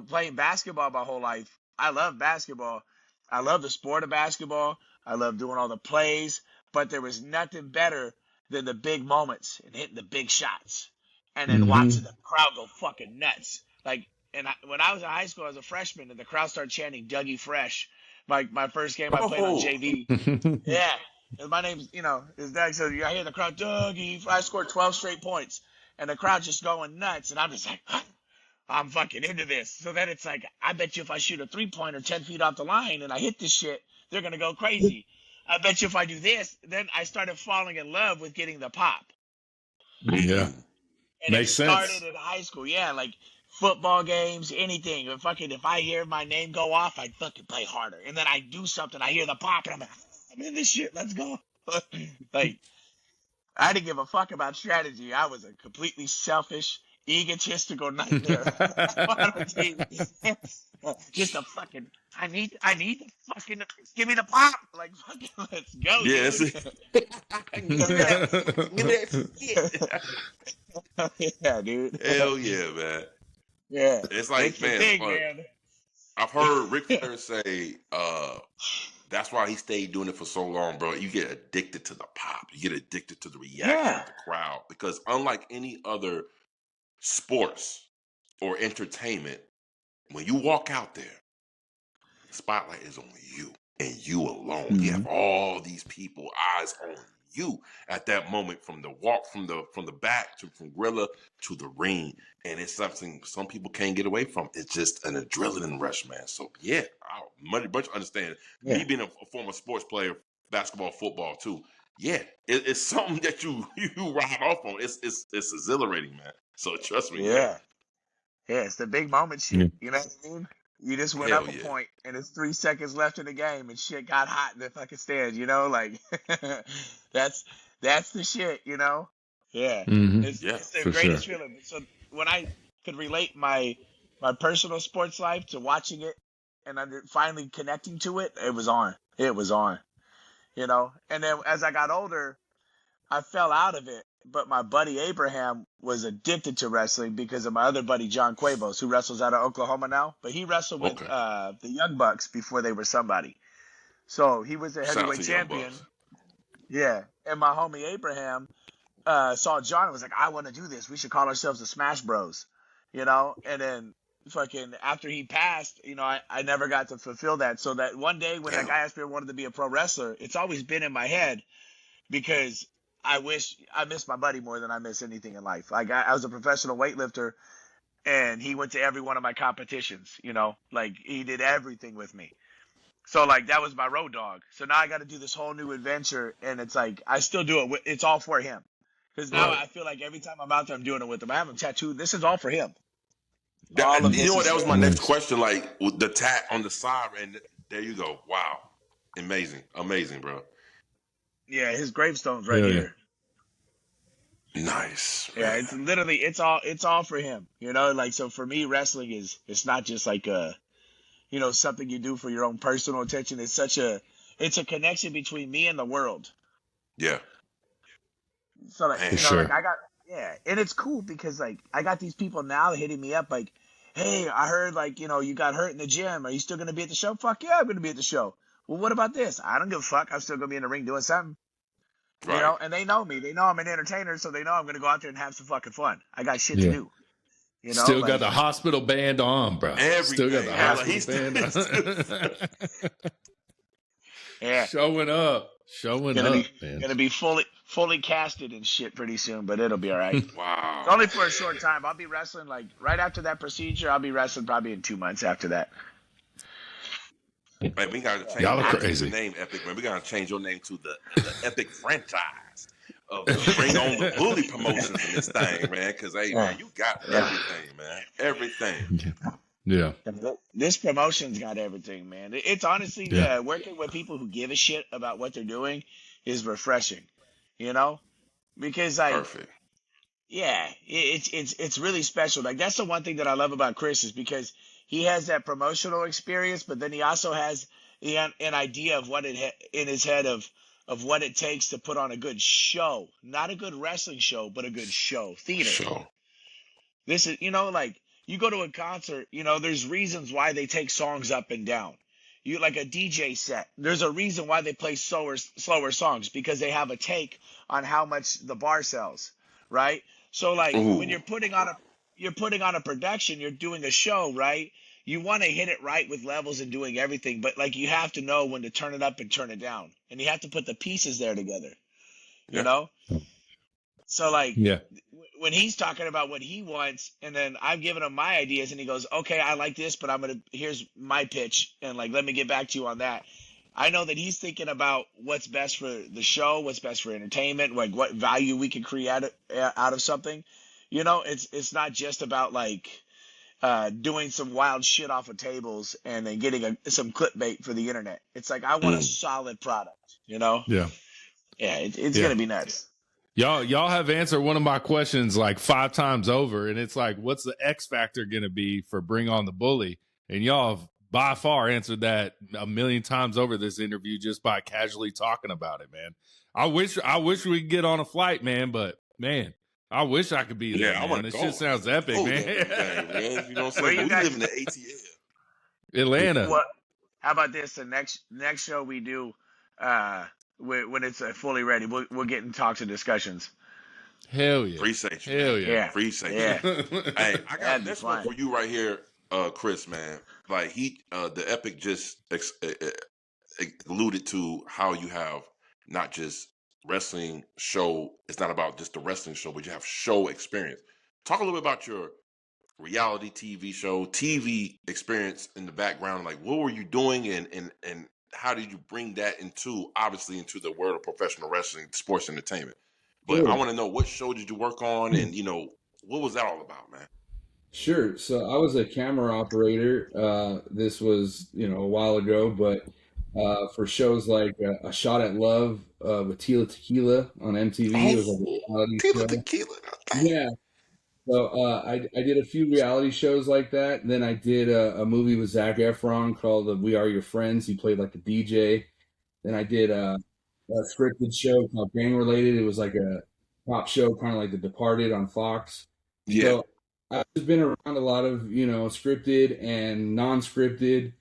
playing basketball my whole life, I love basketball. I love the sport of basketball. I love doing all the plays, but there was nothing better than the big moments and hitting the big shots and then watching Mm-hmm. the crowd go fucking nuts. Like, when I was in high school as a freshman and the crowd started chanting Dougie Fresh, my first game I played on Oh, JV. Yeah. And my name's, is Doug. So I hear the crowd, Dougie. I scored 12 straight points. And the crowd just going nuts. And I'm just like, I'm fucking into this. So then it's like, I bet you if I shoot a 3-pointer 10 feet off the line and I hit this shit, they're going to go crazy. I bet you if I do this, then I started falling in love with getting the pop. Yeah. And it Makes sense. started in high school. Yeah, like football games, anything. If I hear my name go off, I'd fucking play harder. And then I do something, I hear the pop, and I'm like, I'm in this shit. Let's go. Like, I didn't give a fuck about strategy. I was a completely selfish, egotistical nightmare. Just a fucking. I need the fucking. Give me the pop. Like fucking. Let's go, yes. dude. Give me that. Give me that shit. Yeah, dude. Hell yeah, man. Yeah, It's it's like, the man, thing, man. I've heard Ric Flair say, that's why he stayed doing it for so long, bro. You get addicted to the pop. You get addicted to the reaction Yeah. of the crowd. Because unlike any other sports or entertainment, when you walk out there, the spotlight is on you and you alone. You have all these people eyes on you at that moment, from the walk from the back to from Gorilla to the ring. And it's something some people can't get away from. It's just an adrenaline rush, man. So yeah, I much understand. Yeah. Me being a former sports player, basketball, football too. Yeah, it's something that you ride off on. It's exhilarating, man. So trust me. Yeah. Yeah, it's the big moment shit. You know what I mean? You just went Hell up a yeah. point, and it's 3 seconds left in the game, and shit got hot in the fucking stands. You know, like that's that's the shit. You know, yeah, Mm-hmm. Yeah. it's the For sure. greatest feeling. So when I could relate my personal sports life to watching it and finally connecting to it, it was on. It was on. You know, and then as I got older, I fell out of it, but my buddy Abraham was addicted to wrestling because of my other buddy John Cuevos, who wrestles out of Oklahoma now. But he wrestled with Okay. the Young Bucks before they were somebody. So he was a Shout out heavyweight to Young Bucks. champion. Yeah. And my homie Abraham saw John and was like, I want to do this. We should call ourselves the Smash Bros. You know? And then fucking after he passed, you know, I never got to fulfill that. So that one day when that Damn. guy asked me if I wanted to be a pro wrestler, it's always been in my head because I miss my buddy more than I miss anything in life. Like I was a professional weightlifter, and he went to every one of my competitions. You know, like he did everything with me. So like that was my road dog. So now I got to do this whole new adventure, and it's like I still do it. It's all for him, because now Right. I feel like every time I'm out there, I'm doing it with him. I have him tattooed. This is all for him. That, All of you know this what? is That for was him. my next Nice. question. Like with the tat on the side, and there you go. Wow. Amazing. Amazing, bro. Yeah, his gravestone's right Hell yeah. here. Nice, Yeah, man. it's literally it's all for him. You know, like so for me, wrestling is it's not just like a something you do for your own personal attention. It's a connection between me and the world. Yeah. So like, For Man. sure. like I got, yeah, and it's cool because like I got these people now hitting me up like, hey, I heard like, you got hurt in the gym. Are you still going to be at the show? Fuck yeah, I'm going to be at the show. Well, what about this? I don't give a fuck. I'm still going to be in the ring doing something, Right. and they know me. They know I'm an entertainer, so they know I'm going to go out there and have some fucking fun. I got shit to Yeah. do, Still got like, the hospital band on, bro. Still got Everything, the bro. yeah, Like hospital he's band on. yeah. Showing up. Showing Gonna be up, man. gonna be fully casted and shit pretty soon, but it'll be all right. wow. Only for a short time. I'll be wrestling like right after that procedure. I'll be wrestling probably in 2 months after that. Man, we gotta change. Y'all We are gotta change crazy. your name, Epic. Man, we gotta change your name to the Epic franchise of Bring On the Bully promotions in this thing, man. Because hey, man, you got everything, man. Everything. Yeah. This promotion's got everything, man. It's honestly Yeah. working with people who give a shit about what they're doing is refreshing, you know, because like Perfect. yeah, it's really special. Like that's the one thing that I love about Chris is because he has that promotional experience, but then he also has an idea of what in his head of what it takes to put on a good show, not a good wrestling show, but a good show, theater. Sure. This is like you go to a concert, there's reasons why they take songs up and down. You like a DJ set. There's a reason why they play slower songs because they have a take on how much the bar sells, right? So like when Ooh. you're putting on a production, you're doing a show, right? You want to hit it right with levels and doing everything, but like you have to know when to turn it up and turn it down. And you have to put the pieces there together, you Yeah. know? So like Yeah. when he's talking about what he wants, and then I'm giving him my ideas, and he goes, "Okay, I like this, but here's my pitch, and like let me get back to you on that." I know that he's thinking about what's best for the show, what's best for entertainment, like what value we can create out of something. It's not just about like doing some wild shit off of tables and then getting some clickbait for the internet. It's like I want a solid product. Yeah. Yeah, it's Yeah. gonna be nuts. Y'all have answered one of my questions like 5 times over, and it's like, what's the X factor gonna be for Bring On the Bully? And y'all have by far answered that a million times over this interview just by casually talking about it, man. I wish we could get on a flight, man, but man, I wish I could be there. Yeah, I man. want to This go. shit sounds epic, Oh, man. that thing, you know what I'm Where saying? you We guys? live in the ATL. Atlanta. What? How about this? The next show we do, when it's fully ready, we'll get in talks and discussions. Hell yeah. Appreciate you, Hell man. yeah. Yeah, Appreciate yeah, you. Hey, I got that'd be next one fun. for you right here, Chris, man. Like the Epic just alluded to how you have not just wrestling show. It's not about just the wrestling show, but you have show experience. Talk a little bit about your reality TV show, TV experience in the background. Like, what were you doing, and how did you bring that obviously into the world of professional wrestling, sports entertainment? But I want to know, what show did you work on, and what was that all about, man? Sure. So I was a camera operator. This was, a while ago, but for shows like A Shot at Love with Tila Tequila on MTV, it was like Oh, a reality Tila show. Tequila. Dang. Yeah. So I did a few reality shows like that. Then I did a movie with Zac Efron called We Are Your Friends. He played like a DJ. Then I did a scripted show called Gang Related. It was like a pop show, kind of like The Departed on Fox. Yeah. So I've just been around a lot of, scripted and non-scripted,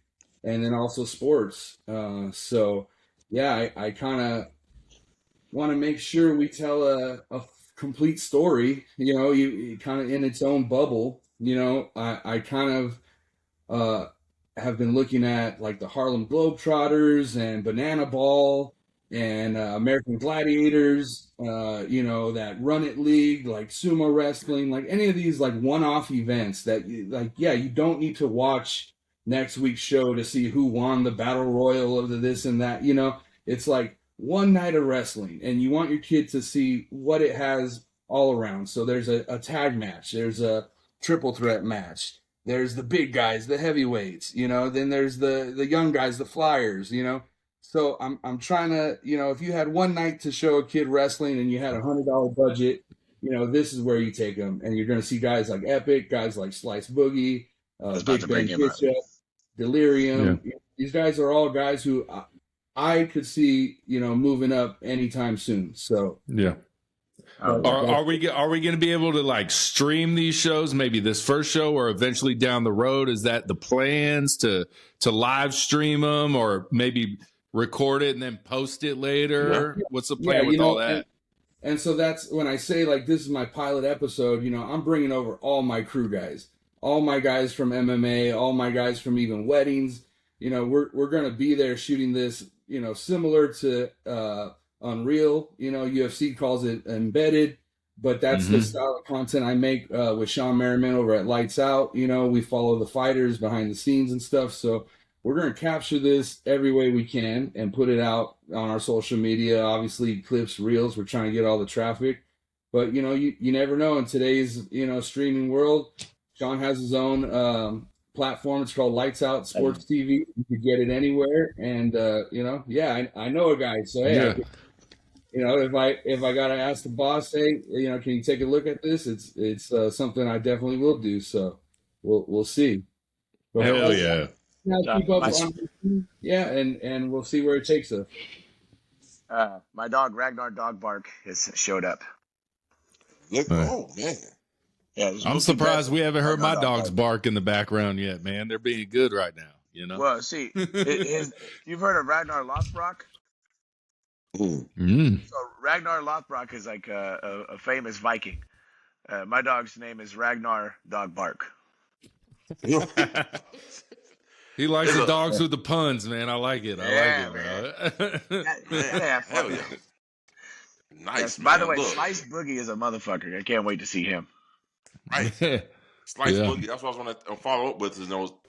and then also sports. So yeah, I kind of want to make sure we tell a complete story, you kind of in its own bubble. I kind of uh, have been looking at like the Harlem Globetrotters and Banana Ball and American Gladiators, that Run It League, like sumo wrestling, like any of these like one-off events that you don't need to watch next week's show to see who won the battle royal of the this and that. It's like one night of wrestling, and you want your kid to see what it has all around. So there's a tag match, there's a triple threat match, there's the big guys, the heavyweights, then there's the young guys, the flyers. So I'm trying to, if you had one night to show a kid wrestling and you had $100 budget, this is where you take them, and you're going to see guys like Epic, guys like Slice Boogie, I was about to Big bring Ben him up. Bishop, Delirium. These guys are all guys who I could see, moving up anytime soon. So Yeah. Are we going to be able to like stream these shows? Maybe this first show, or eventually down the road? Is that the plans to live stream them, or maybe record it and then post it later? Yeah. What's the plan with all that? And so that's when I say like this is my pilot episode. I'm bringing over all my crew guys, all my guys from MMA, all my guys from even weddings. We're going to be there shooting this. Similar to Unreal. UFC calls it embedded, but that's the style of content I make with Sean Merriman over at Lights Out. We follow the fighters behind the scenes and stuff. So we're going to capture this every way we can and put it out on our social media. Obviously, clips, reels. We're trying to get all the traffic, but you never know in today's streaming world. Sean has his own platform. It's called Lights Out Sports TV. You can get it anywhere, and I know a guy. So hey, if I gotta ask the boss, hey, can you take a look at this? It's something I definitely will do. So we'll see. But Hell yeah. keep up on, and we'll see where it takes us. My dog Ragnar Dog Bark has showed up. Look, oh man. Yeah, I'm surprised we haven't heard my dogs bark in the background yet, man. They're being good right now, Well, see, you've heard of Ragnar Lothbrok? Mm. So Ragnar Lothbrok is like a famous Viking. My dog's name is Ragnar Dog Bark. He likes the dogs with the puns, man. I like it. I like it, bro. Hell yeah. Nice. Yes, by the way, Look. Slice Boogie is a motherfucker. I can't wait to see him. Right. Slice Boogie. That's what I was going to follow up with.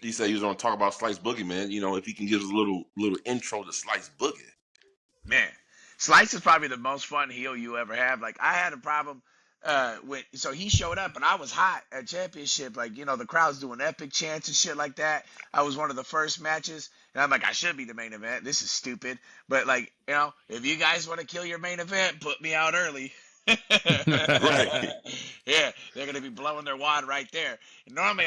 He said he was going to talk about Slice Boogie, man. If he can give us a little intro to Slice Boogie. Man, Slice is probably the most fun heel you ever have. Like, I had a problem so he showed up and I was hot at championship. Like, the crowd's doing epic chants and shit like that. I was one of the first matches, and I'm like, I should be the main event. This is stupid. But like, if you guys want to kill your main event, put me out early. Right. Yeah, they're gonna be blowing their wad right there. And normally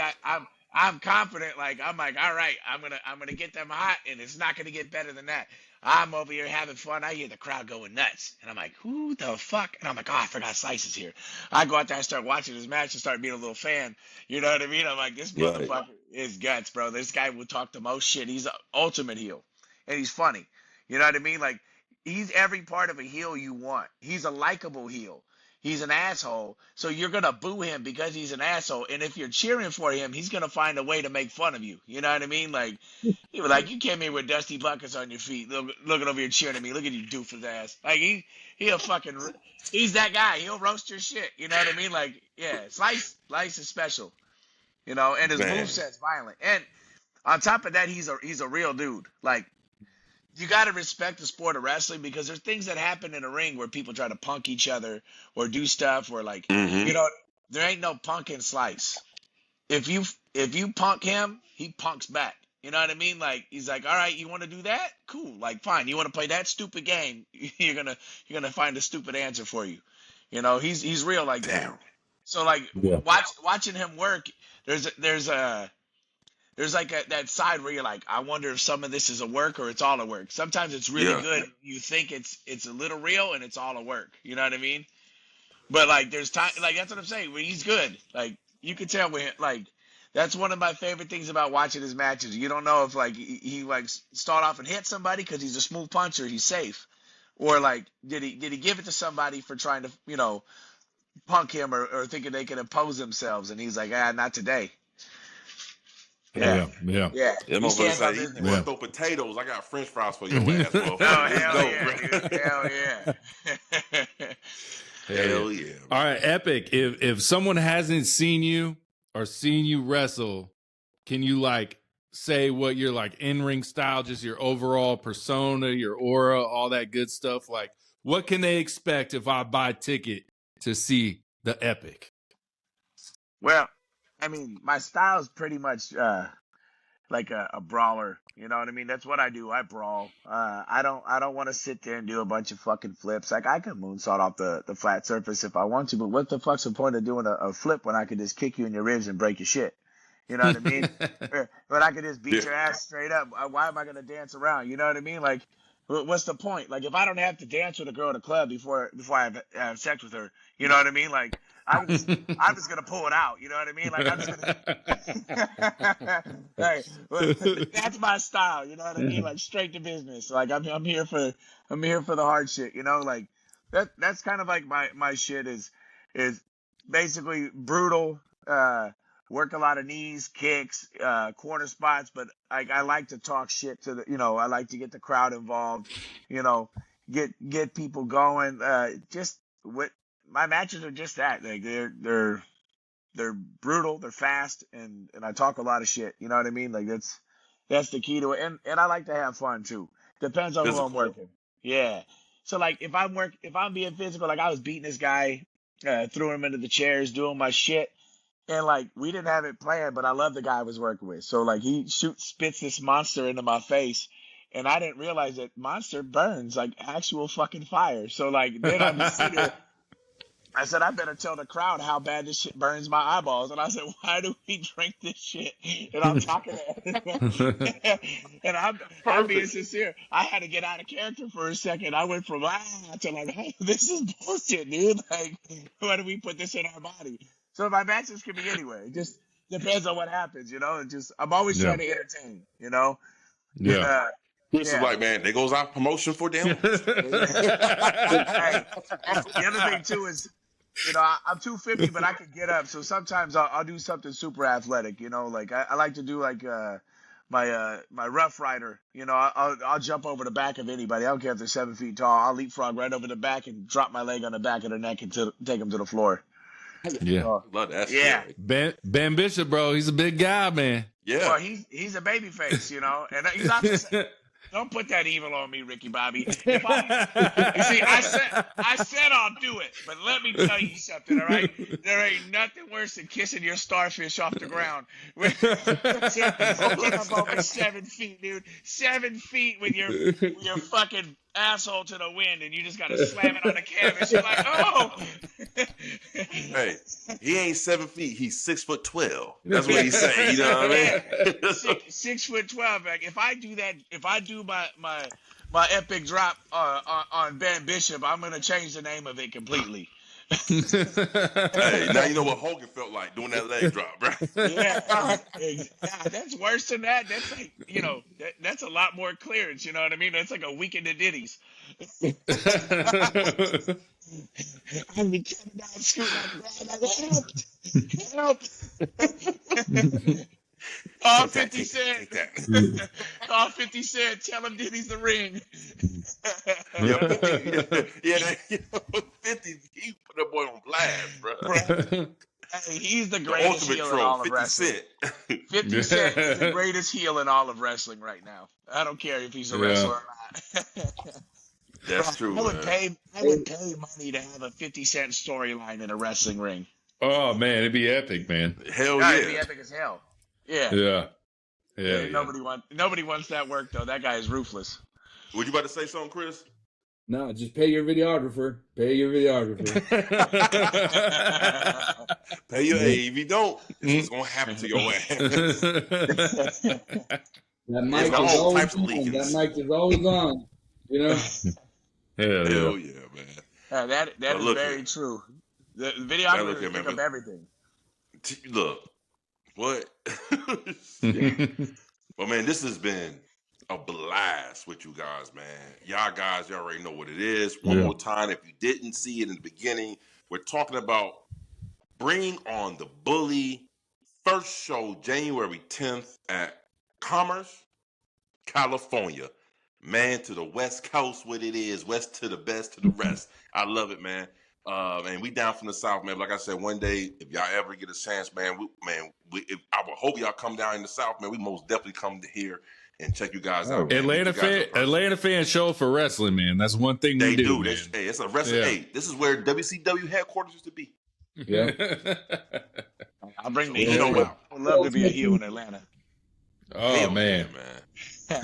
I'm confident, like I'm like, all right, I'm gonna get them hot, and it's not gonna get better than that. I'm over here having fun. I hear the crowd going nuts, and I'm like, who the fuck? And I'm like, oh, I forgot Slice is here. I go out there, I start watching this match, and start being a little fan. You know what I mean? I'm like, this motherfucker is guts, bro. This guy will talk the most shit. He's an ultimate heel, and he's funny. You know what I mean? Like, he's every part of a heel you want. He's a likable heel. He's an asshole, so you're gonna boo him because he's an asshole. And if you're cheering for him, he's gonna find a way to make fun of you. You know what I mean? Like, he was like, you came here with dusty buckets on your feet, looking over here cheering at me. Look at you, doofus ass. Like he's that guy. He'll roast your shit. You know what I mean? Like, yeah, Slice is special. And his moveset's violent. And on top of that, he's a real dude. Like, you got to respect the sport of wrestling, because there's things that happen in a ring where people try to punk each other or do stuff where, like, there ain't no punk in Slice. if you punk him, he punks back. You know what I mean? Like he's like, all right, you want to do that? Cool. Like fine. You want to play that stupid game? You're gonna find a stupid answer for you. You know, he's real like that. Damn. So like Yeah. watching him work, there's like that side where you're like, I wonder if some of this is a work or it's all a work. Sometimes it's really Yeah. good. You think it's a little real and it's all a work. You know what I mean? But like there's time, like that's what I'm saying. When he's good, like you can tell when like that's one of my favorite things about watching his matches. You don't know if like he like start off and hit somebody because he's a smooth puncher, he's safe, or like did he give it to somebody for trying to punk him or thinking they can impose themselves, and he's like, not today. Yeah, Yeah. yeah. That He motherfucker stands on say, you business. want Yeah. to throw potatoes? I got French fries for your ass, Oh motherfucker. Let's hell go, yeah, dude. bro. Hell yeah. Hell yeah. All right, Epic. If someone hasn't seen you or seen you wrestle, can you like say what your like in-ring style, just your overall persona, your aura, all that good stuff? Like, what can they expect if I buy a ticket to see the Epic? Well, I mean, my style's pretty much like a brawler. You know what I mean? That's what I do. I brawl. I don't want to sit there and do a bunch of fucking flips. Like I can moonsault off the flat surface if I want to, but what the fuck's the point of doing a flip when I could just kick you in your ribs and break your shit? You know what I mean? But I could just beat Yeah. your ass straight up. Why am I gonna dance around? You know what I mean? Like, what's the point? Like, if I don't have to dance with a girl at a club before I have sex with her, you know what I mean? Like, I'm just gonna pull it out. You know what I mean? Like, I'm just gonna. Hey, well, that's my style. You know what I mean? Like, straight to business. Like, I'm here for the hard shit. You know, like that's kind of like my shit is basically brutal. Work a lot of knees, kicks, corner spots, but I like to talk shit to I like to get the crowd involved, get people going. Just what my matches are just that. Like they're brutal, they're fast, and I talk a lot of shit. You know what I mean? Like that's the key to it. And I like to have fun too. Depends on who I'm Physical. working. Yeah. So like if I'm being physical, like I was beating this guy, threw him into the chairs, doing my shit. And like we didn't have it planned, but I love the guy I was working with. So like he spits this monster into my face, and I didn't realize that monster burns like actual fucking fire. So like then I'm just sitting there. I said I better tell the crowd how bad this shit burns my eyeballs. And I said, why do we drink this shit? And I'm talking to and I'm being sincere. I had to get out of character for a second. I went from to like, hey, this is bullshit, dude. Like, why do we put this in our body? So my matches can be anywhere. It just depends on what happens, It just I'm always trying to entertain, Yeah. Chris is Yeah. like, man, there goes our promotion for them. Hey, the other thing too is, I'm 250, but I can get up. So sometimes I'll do something super athletic. Like I like to do like my Rough Rider. I'll jump over the back of anybody. I don't care if they're 7 feet tall. I'll leapfrog right over the back and drop my leg on the back of their neck and take them to the floor. Yeah. Love that Yeah. shit. Ben Bishop, bro, he's a big guy, man. Yeah. Well, he's a baby face, and he's also. Don't put that evil on me, Ricky Bobby. You see, I said I'll do it, but let me tell you something, all right? There ain't nothing worse than kissing your starfish off the ground. Get up over 7 feet, dude. 7 feet with your fucking asshole to the wind, and you just gotta slam it on the canvas. You're like, oh. Hey, he ain't 7 feet. He's 6'12". That's what he's saying. You know what I mean? 6'12". Like if I do my epic drop on Ben Bishop, I'm gonna change the name of it completely. Hey, now you know what Hogan felt like doing that leg drop, right? Yeah, that's worse than that. That's like that's a lot more clearance. You know what I mean? That's like a weekend of ditties. I'll be coming down scooting like help. Call 50 Cent. Call 50 Cent. Tell him Diddy's the ring. Yeah, 50, he put that boy on blast, bro. Hey, he's the The greatest ultimate heel in troll, all of 50 wrestling. Cent. 50 Cent is the greatest heel in all of wrestling right now. I don't care if he's a wrestler or not. That's true. I would pay money to have a 50 Cent storyline in a wrestling ring. Oh man, it'd be epic, man. Hell Yeah, yeah. it'd be epic as hell. Yeah. Yeah. Nobody wants that work though. That guy is ruthless. Were you about to say something, Chris? No, just pay your videographer. Pay your videographer. Pay your aid. If you don't, it's what's gonna happen to your ass. That mic It's got is all always types of on. leakings. That mic is always on. You know? Hell yeah, man. That is look very here. true. The Now videographer look here, pick man, up everything. Look, what? Well, man, this has been a blast with you guys, man. Y'all guys, y'all already know what it is. One more time, if you didn't see it in the beginning, we're talking about Bring on the Bully. First show, January 10th at Commerce, California. Man, to the West Coast, what it is. West to the best, to the rest. I love it, man. And we down from the South, man. Like I said, one day, if y'all ever get a chance, man, I would hope y'all come down in the South, man. We most definitely come to here and check you guys out. Man. Atlanta fans show up for wrestling, man. That's one thing They we do. Hey, it's a wrestling. Yeah. Hey, this is where WCW headquarters used to be. Yeah. I'll bring the You heel know out. I'd love to be a heel in Atlanta. Oh Hell man. Yeah,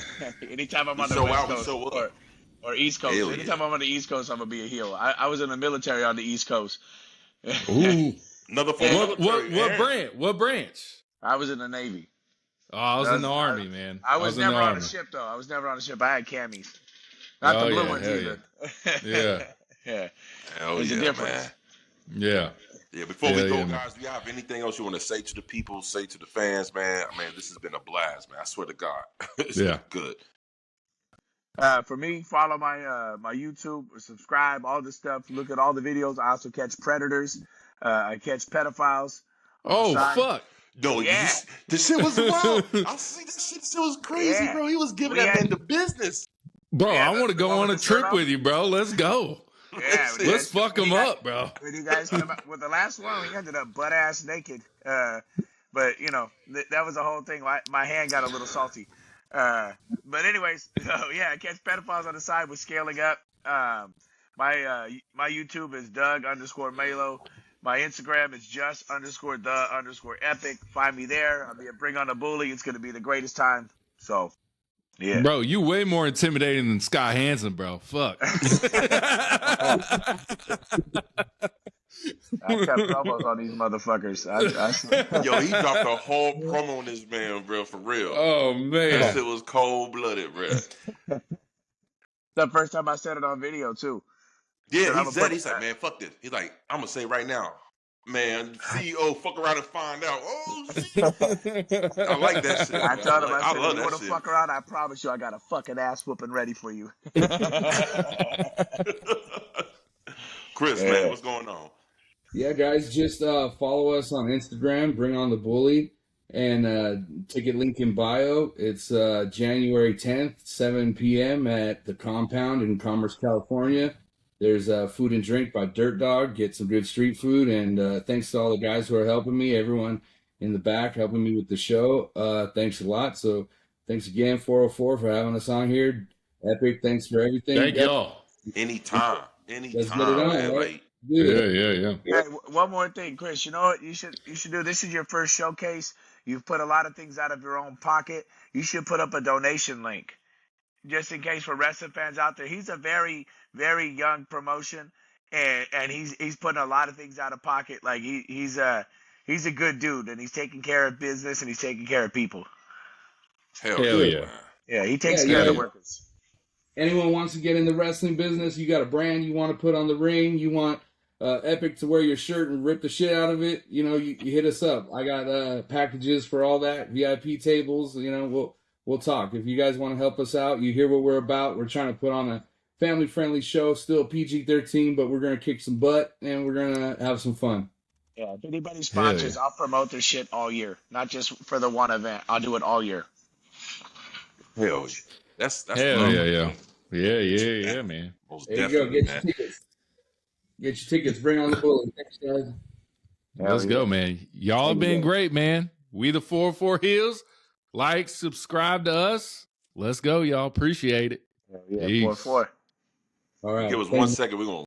Anytime I'm on the show West out, we Coast show up. or East Coast. Hell Anytime yeah. I'm on the East Coast, I'm gonna be a heel. I was in the military on the East Coast. Ooh. Another What branch? I was in the Navy. Oh, I was in the Army, man. I was in the never on a Army. ship though. I was never on a ship. I had camis, not the blue ones either. Yeah. Yeah. Hell There's a yeah, difference. man. Yeah. Yeah, before we go, man. guys, do you have anything else you want to say to the people, say to the fans, man? Man, this has been a blast, man. I swear to God. It's been good. For me, follow my my YouTube, subscribe, all this stuff. Look at all the videos. I also catch predators. I catch pedophiles. Oh fuck. No, Yeah. this shit was wild. I see this shit. This shit was crazy, Yeah. bro. He was giving We that had- man the business. Bro, Yeah, I want to the go one on a with the shirt trip off? with you, bro. Let's go. Yeah, Let's fuck him up, bro. When you guys came out with the last one, we ended up butt ass naked. But you know that was the whole thing. My hand got a little salty. But anyways, so yeah, I catch pedophiles on the side with scaling up. My YouTube is Doug_Malo. My Instagram is just_the_epic. Find me there. I'll be a Bring on the Bully. It's gonna be the greatest time. So yeah. Bro, you way more intimidating than Scott Hansen, bro. Fuck. I cut promos on these motherfuckers. Yo, he dropped a whole promo on this man, bro, for real. Oh man. That shit was cold-blooded, bro. The first time I said it on video too. Yeah, he's like, man, fuck this. He's like, I'm gonna say right now, man, CEO, fuck around and find out. Oh shit. I like that shit. I told him, I I said, love you that want to shit. fuck around? I promise you, I got a fucking ass whooping ready for you. Chris, man, what's going on? Yeah, guys, just follow us on Instagram, Bring on the Bully, and ticket link in bio. It's January 10th, 7 p.m. at the Compound in Commerce, California. There's food and drink by Dirt Dog. Get some good street food. And thanks to all the guys who are helping me, everyone in the back helping me with the show. Thanks a lot. So thanks again, 404, for having us on here. Epic, thanks for everything. Thank y'all. Anytime, Let's get it on, man. right? Like, Yeah. Hey, one more thing, Chris. You know what you should do? This is your first showcase. You've put a lot of things out of your own pocket. You should put up a donation link, just in case for wrestling fans out there. He's a very, very young promotion, and he's putting a lot of things out of pocket. Like he's a good dude, and he's taking care of business, and he's taking care of people. hell yeah. man. Yeah, he takes care of the workers. Anyone wants to get in the wrestling business, you got a brand you want to put on the ring, you want Epic to wear your shirt and rip the shit out of it, you hit us up. I got packages for all that, VIP tables, we'll talk. If you guys want to help us out, you hear what we're about. We're trying to put on a family-friendly show, still PG-13, but we're going to kick some butt, and we're going to have some fun. Yeah, if anybody sponsors, I'll promote their shit all year, not just for the one event. I'll do it all year. Hell yeah. That's Hell yeah, man. Most There you go. definitely, Get man. your tickets. Get your tickets. Bring on the Bully. Thanks, guys. Let's go, man. Y'all have been great, man. We the 404 HEELZ. Like, subscribe to us. Let's go, y'all. Appreciate it. Yeah, Peace. 4-4. All right. Give us Thank 1 you. second. We're gonna